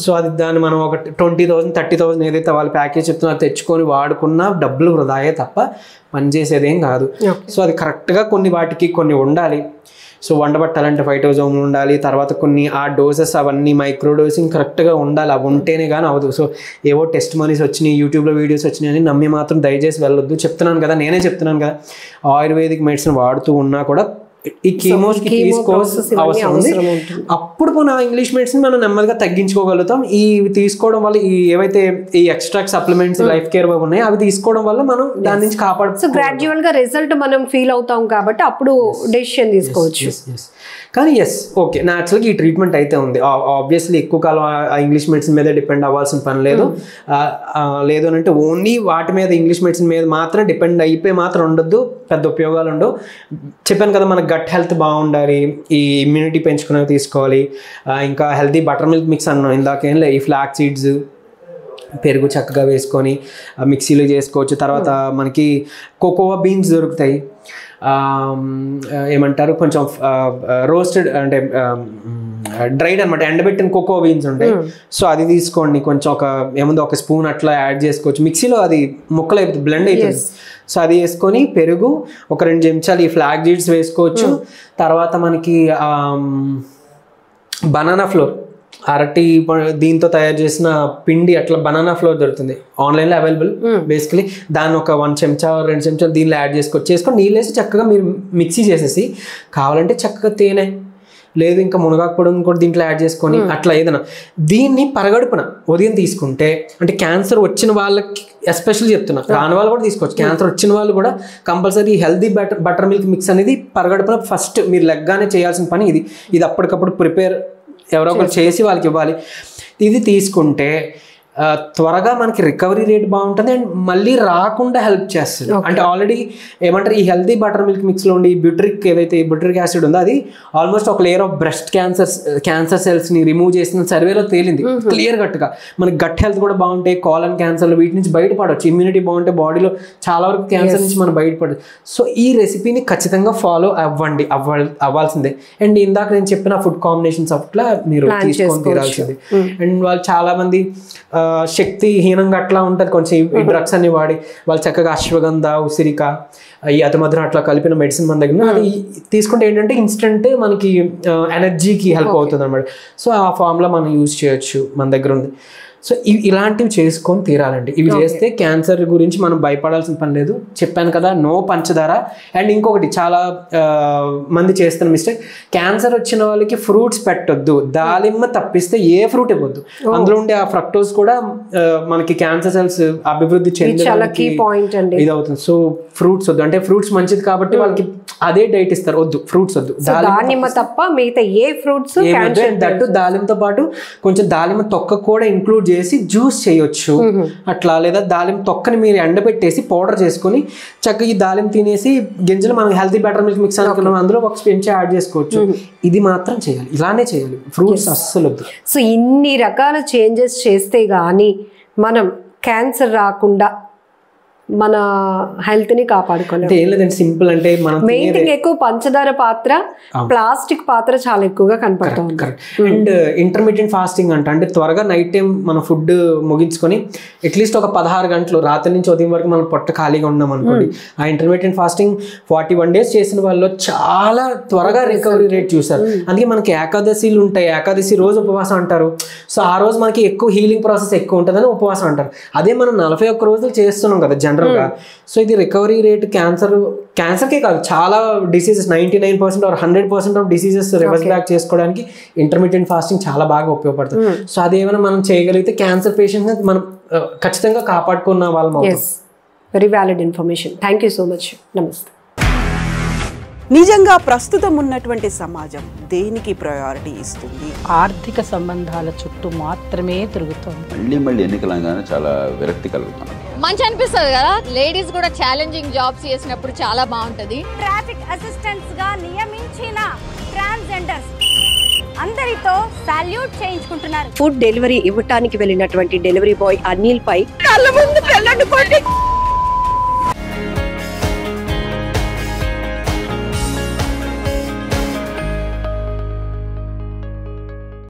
సో అది దాన్ని మనం ఒక 20,000 30,000 ఏదైతే వాళ్ళు ప్యాకేజ్ చెప్తున్నారో తెచ్చుకొని వాడుకున్నా డబ్బులు వృధాయే తప్ప పనిచేసేదేం కాదు. సో అది కరెక్ట్గా కొన్ని వాటికి కొన్ని ఉండాలి. సో వండబట్టాలంటే 5,000 ఉండాలి. తర్వాత కొన్ని ఆ డోసెస్ అవన్నీ మైక్రో డోసింగ్ కరెక్ట్గా ఉండాలి. అవి ఉంటేనే కానీ అవ్వదు. సో ఏవో టెస్ట్ మనీస్ వచ్చినాయి, యూట్యూబ్లో వీడియోస్ వచ్చినాయి అని నమ్మి మాత్రం దయచేసి వెళ్ళొద్దు. చెప్తున్నాను కదా, నేనే చెప్తున్నాను కదా, ఆయుర్వేదిక్ మెడిసిన్ వాడుతూ ఉన్నా కూడా ఈ కీమోస్కి తీసుకోవాల్సిన అవసరం ఉంది. అప్పుడు మన ఇంగ్లీష్ మెడిసిన్ మనం నెమ్మదిగా తగ్గించుకోగలుగుతాం. ఈ తీసుకోవడం వల్ల ఈ ఏవైతే ఈ ఎక్స్ట్రాక్ట్ సప్లిమెంట్స్ లైఫ్ కేర్ ఉన్నాయి అవి తీసుకోవడం వల్ల మనం దాని నుంచి కాపాడు. సో గ్రాడ్యువల్ గా రిజల్ట్ మనం ఫీల్ అవుతాం కాబట్టి అప్పుడు డెసిషన్ తీసుకోవచ్చు. కానీ ఓకే న్యాచురల్గా ఈ ట్రీట్మెంట్ అయితే ఉంది. ఆబ్వియస్లీ ఎక్కువ కాలం ఆ ఇంగ్లీష్ మెడిసిన్ మీద డిపెండ్ అవ్వాల్సిన పని లేదు. లేదు అని అంటే ఓన్లీ వాటి మీద ఇంగ్లీష్ మెడిసిన్ మీద మాత్రం డిపెండ్ అయిపోయి మాత్రం ఉండొద్దు, పెద్ద ఉపయోగాలు ఉండవు. చెప్పాను కదా మనకు గట్ హెల్త్ బాగుండాలి, ఈ ఇమ్యూనిటీ పెంచుకునేవి తీసుకోవాలి. ఇంకా హెల్తీ బటర్ మిల్క్ మిక్స్ అన్నాం ఇందాకేం లే, ఈ ఫ్లాక్ సీడ్స్ పెరుగు చక్కగా వేసుకొని మిక్సీలో చేసుకోవచ్చు. తర్వాత మనకి కోకోవా బీన్స్ దొరుకుతాయి, ఏమంటారు కొంచెం రోస్టెడ్ అంటే డ్రైడ్ అనమాట, ఎండబెట్టిన కోకో బీన్స్ ఉంటాయి. సో అది తీసుకోండి, కొంచెం ఒక స్పూన్ అట్లా యాడ్ చేసుకోవచ్చు. మిక్సీలో అది ముక్కలు అయిపోతుంది, బ్లెండ్ అవుతుంది. సో అది వేసుకొని పెరుగు ఒక 2 చెంచాలు ఈ ఫ్లాక్ సీడ్స్ వేసుకోవచ్చు. తర్వాత మనకి బనానా ఫ్లోర్, అరటి దీంతో తయారు చేసిన పిండి అట్లా బనానా ఫ్లోర్ దొరుకుతుంది ఆన్లైన్లో అవైలబుల్. బేసికలీ దాన్ని ఒక 1 చెంచా 2 చెంచాలు దీనిలో యాడ్ చేసుకొని నీళ్ళు వేసి చక్కగా మీరు మిక్సీ చేసేసి కావాలంటే చక్కగా తేనె లేదు ఇంకా మునగాకు పొడిని కూడా దీంట్లో యాడ్ చేసుకొని అట్లా ఏదైనా దీన్ని పరగడుపున ఉదయం తీసుకుంటే, అంటే క్యాన్సర్ వచ్చిన వాళ్ళకి ఎస్పెషల్లీ చెప్తున్నా, రాని వాళ్ళు కూడా తీసుకోవచ్చు. క్యాన్సర్ వచ్చిన వాళ్ళు కూడా compulsory healthy butter milk mix అనేది పరగడుపున ఫస్ట్ మీరు లెగ్గానే చేయాల్సిన పని ఇది. ఇది అప్పటికప్పుడు ప్రిపేర్ ఎవరో ఒకరు చేసి వాళ్ళకి ఇవ్వాలి. ఇది తీసుకుంటే త్వరగా మనకి రికవరీ రేట్ బాగుంటుంది అండ్ మళ్ళీ రాకుండా హెల్ప్ చేస్తుంది. అంటే ఆల్రెడీ ఏమంటారు ఈ హెల్తీ బటర్ మిల్క్ మిక్స్లో ఉండి బ్యూటరిక్ యాసిడ్ ఉందో అది ఆల్మోస్ట్ ఒక లేయర్ ఆఫ్ బ్రెస్ట్ క్యాన్సర్ సెల్స్ని రిమూవ్ చేసిన సర్వేలో తేలింది క్లియర్ కట్గా. మనకి గట్ హెల్త్ కూడా బాగుంటాయి, కాలన్ క్యాన్సర్లు వీటి నుంచి బయటపడవచ్చు. ఇమ్యూనిటీ బాగుంటే బాడీలో చాలా వరకు క్యాన్సర్ నుంచి మనం బయటపడచ్చు. సో ఈ రెసిపీని ఖచ్చితంగా ఫాలో అవ్వాల్సిందే. అండ్ ఇందాక నేను చెప్పిన ఫుడ్ కాంబినేషన్స్ అట్లా మీరు తీసుకొని తీరాల్సిందే. అండ్ వాళ్ళు చాలా మంది శక్తిహీనంగా అట్లా ఉంటుంది కొంచెం ఈ డ్రగ్స్ అన్ని వాడి వాళ్ళు చక్కగా అశ్వగంధ, ఉసిరిక, ఈ అతిమధురం అట్లా కలిపిన మెడిసిన్ మన దగ్గర అది తీసుకుంటే ఏంటంటే ఇన్స్టెంట్ మనకి ఎనర్జీకి హెల్ప్ అవుతుంది అనమాట. సో ఆ ఫామ్లో మనం యూజ్ చేయొచ్చు, మన దగ్గర ఉంది. సో ఇలాంటివి చేసుకొని తీరాలండి. ఇవి చేస్తే క్యాన్సర్ గురించి మనం భయపడాల్సిన పని లేదు. చెప్పాను కదా, నో పంచదార. అండ్ ఇంకొకటి చాలా మంది చేస్తున్న మిస్టేక్, క్యాన్సర్ వచ్చిన వాళ్ళకి ఫ్రూట్స్ పెట్టొద్దు, దాలిమ్మ తప్పిస్తే ఏ ఫ్రూట్ ఇవ్వద్దు. అందులో ఉండే ఆ ఫ్రక్టోస్ కూడా మనకి క్యాన్సర్ సెల్స్ అభివృద్ధి చెందడానికి ఇది అవుతుంది. సో ఫ్రూట్స్ వద్దు, అంటే ఫ్రూట్స్ మంచిది కాబట్టి వాళ్ళకి అదే డైట్ ఇస్తారు, వద్దు ఫ్రూట్స్ వద్దు, దానిమ్మ తప్ప మిగతా ఏ ఫ్రూట్స్ దట్టు దాలిమ్మతో పాటు కొంచెం దాలిమ్మ తొక్క కూడా ఇంక్లూడ్ చేసి జ్యూస్ చేయొచ్చు అట్లా. లేదా దాలిమ్మ తొక్కని మీరు ఎండబెట్టేసి పౌడర్ చేసుకుని చక్కగా ఈ దాలిమ్మ తినేసి గింజలు మనం హెల్తీ బటర్ మిల్క్ మిక్స్ అనుకున్నాం అందులో ఒక స్పెంచ్ యాడ్ చేసుకోవచ్చు. ఇది మాత్రం చేయాలి, ఇలానే చేయాలి, ఫ్రూట్స్ అస్సలు వద్దు. సో ఇన్ని రకాల చేంజెస్ చేస్తే గానీ మనం క్యాన్సర్ రాకుండా మన హెల్త్ ని కాపాడుకోవాలి. ఏం లేదండి, సింపుల్. అంటే మనం మెయిన్ థింగ్ ఎక్కువ పంచదార పాత్ర, ప్లాస్టిక్ పాత్ర చాలా ఎక్కువగా కనపడుతుంది. అండ్ ఇంటర్మీడియట్ ఫాస్టింగ్ అంటే త్వరగా నైట్ టైం మన ఫుడ్ ముగించుకొని అట్లీస్ట్ ఒక 16 గంటలు రాత్రి నుంచి ఉదయం వరకు మనం పొట్ట ఖాళీగా ఉన్నాం అనుకోండి. ఆ ఇంటర్మీడియట్ ఫాస్టింగ్ 41 days చేసిన వాళ్ళు చాలా త్వరగా రికవరీ రేట్ చూసారు. అందుకే మనకి ఏకాదశిలు ఉంటాయి, ఏకాదశి రోజు ఉపవాసం అంటారు. సో ఆ రోజు మనకి ఎక్కువ హీలింగ్ ప్రాసెస్ ఎక్కువ ఉంటుందని ఉపవాసం అంటారు. అదే మనం 41 రోజులు చేస్తున్నాం కదా జనరల్గా. సో ఇది రికవరీ రేట్ క్యాన్సర్కే కాదు, చాలా diseases 99% or 100% of diseases reverse back చేసుకోవడానికి ఇంటర్మీడియట్ ఫాస్టింగ్ చాలా బాగా ఉపయోగపడుతుంది. సో అదేమైనా మనం చేయగలిగితే క్యాన్సర్ పేషెంట్స్ మనం ఖచ్చితంగా కాపాడుకున్న వాళ్ళం. Very valid information. Thank you so much. నమస్తే. నిజంగా ప్రస్తుతం ఉన్నటువంటి సమాజం దేనికి ప్రయారిటీ ఇస్తుంది? ఆర్థిక సంబంధాల చుట్టూ మాత్రమే తిరుగుతుంది. మళ్ళీ ఎన్నికలంగానే చాలా విరక్తి కలుగుతాం. మంచి అనిపిస్తుంది కదా, లేడీస్ కూడా ఛాలెంజింగ్ జాబ్స్ చేసినప్పుడు చాలా బాగుంటది. ట్రాఫిక్ అసిస్టెంట్స్ గా నియమించిన ట్రాన్స్జెండర్స్ అందరితో సాల్యూట్ చేయించుకుంటున్నారు. ఫుడ్ డెలివరీ ఇవ్వటానికి వెళ్ళినటువంటి డెలివరీ బాయ్ అనిల్ పై కళ్ళ ముందు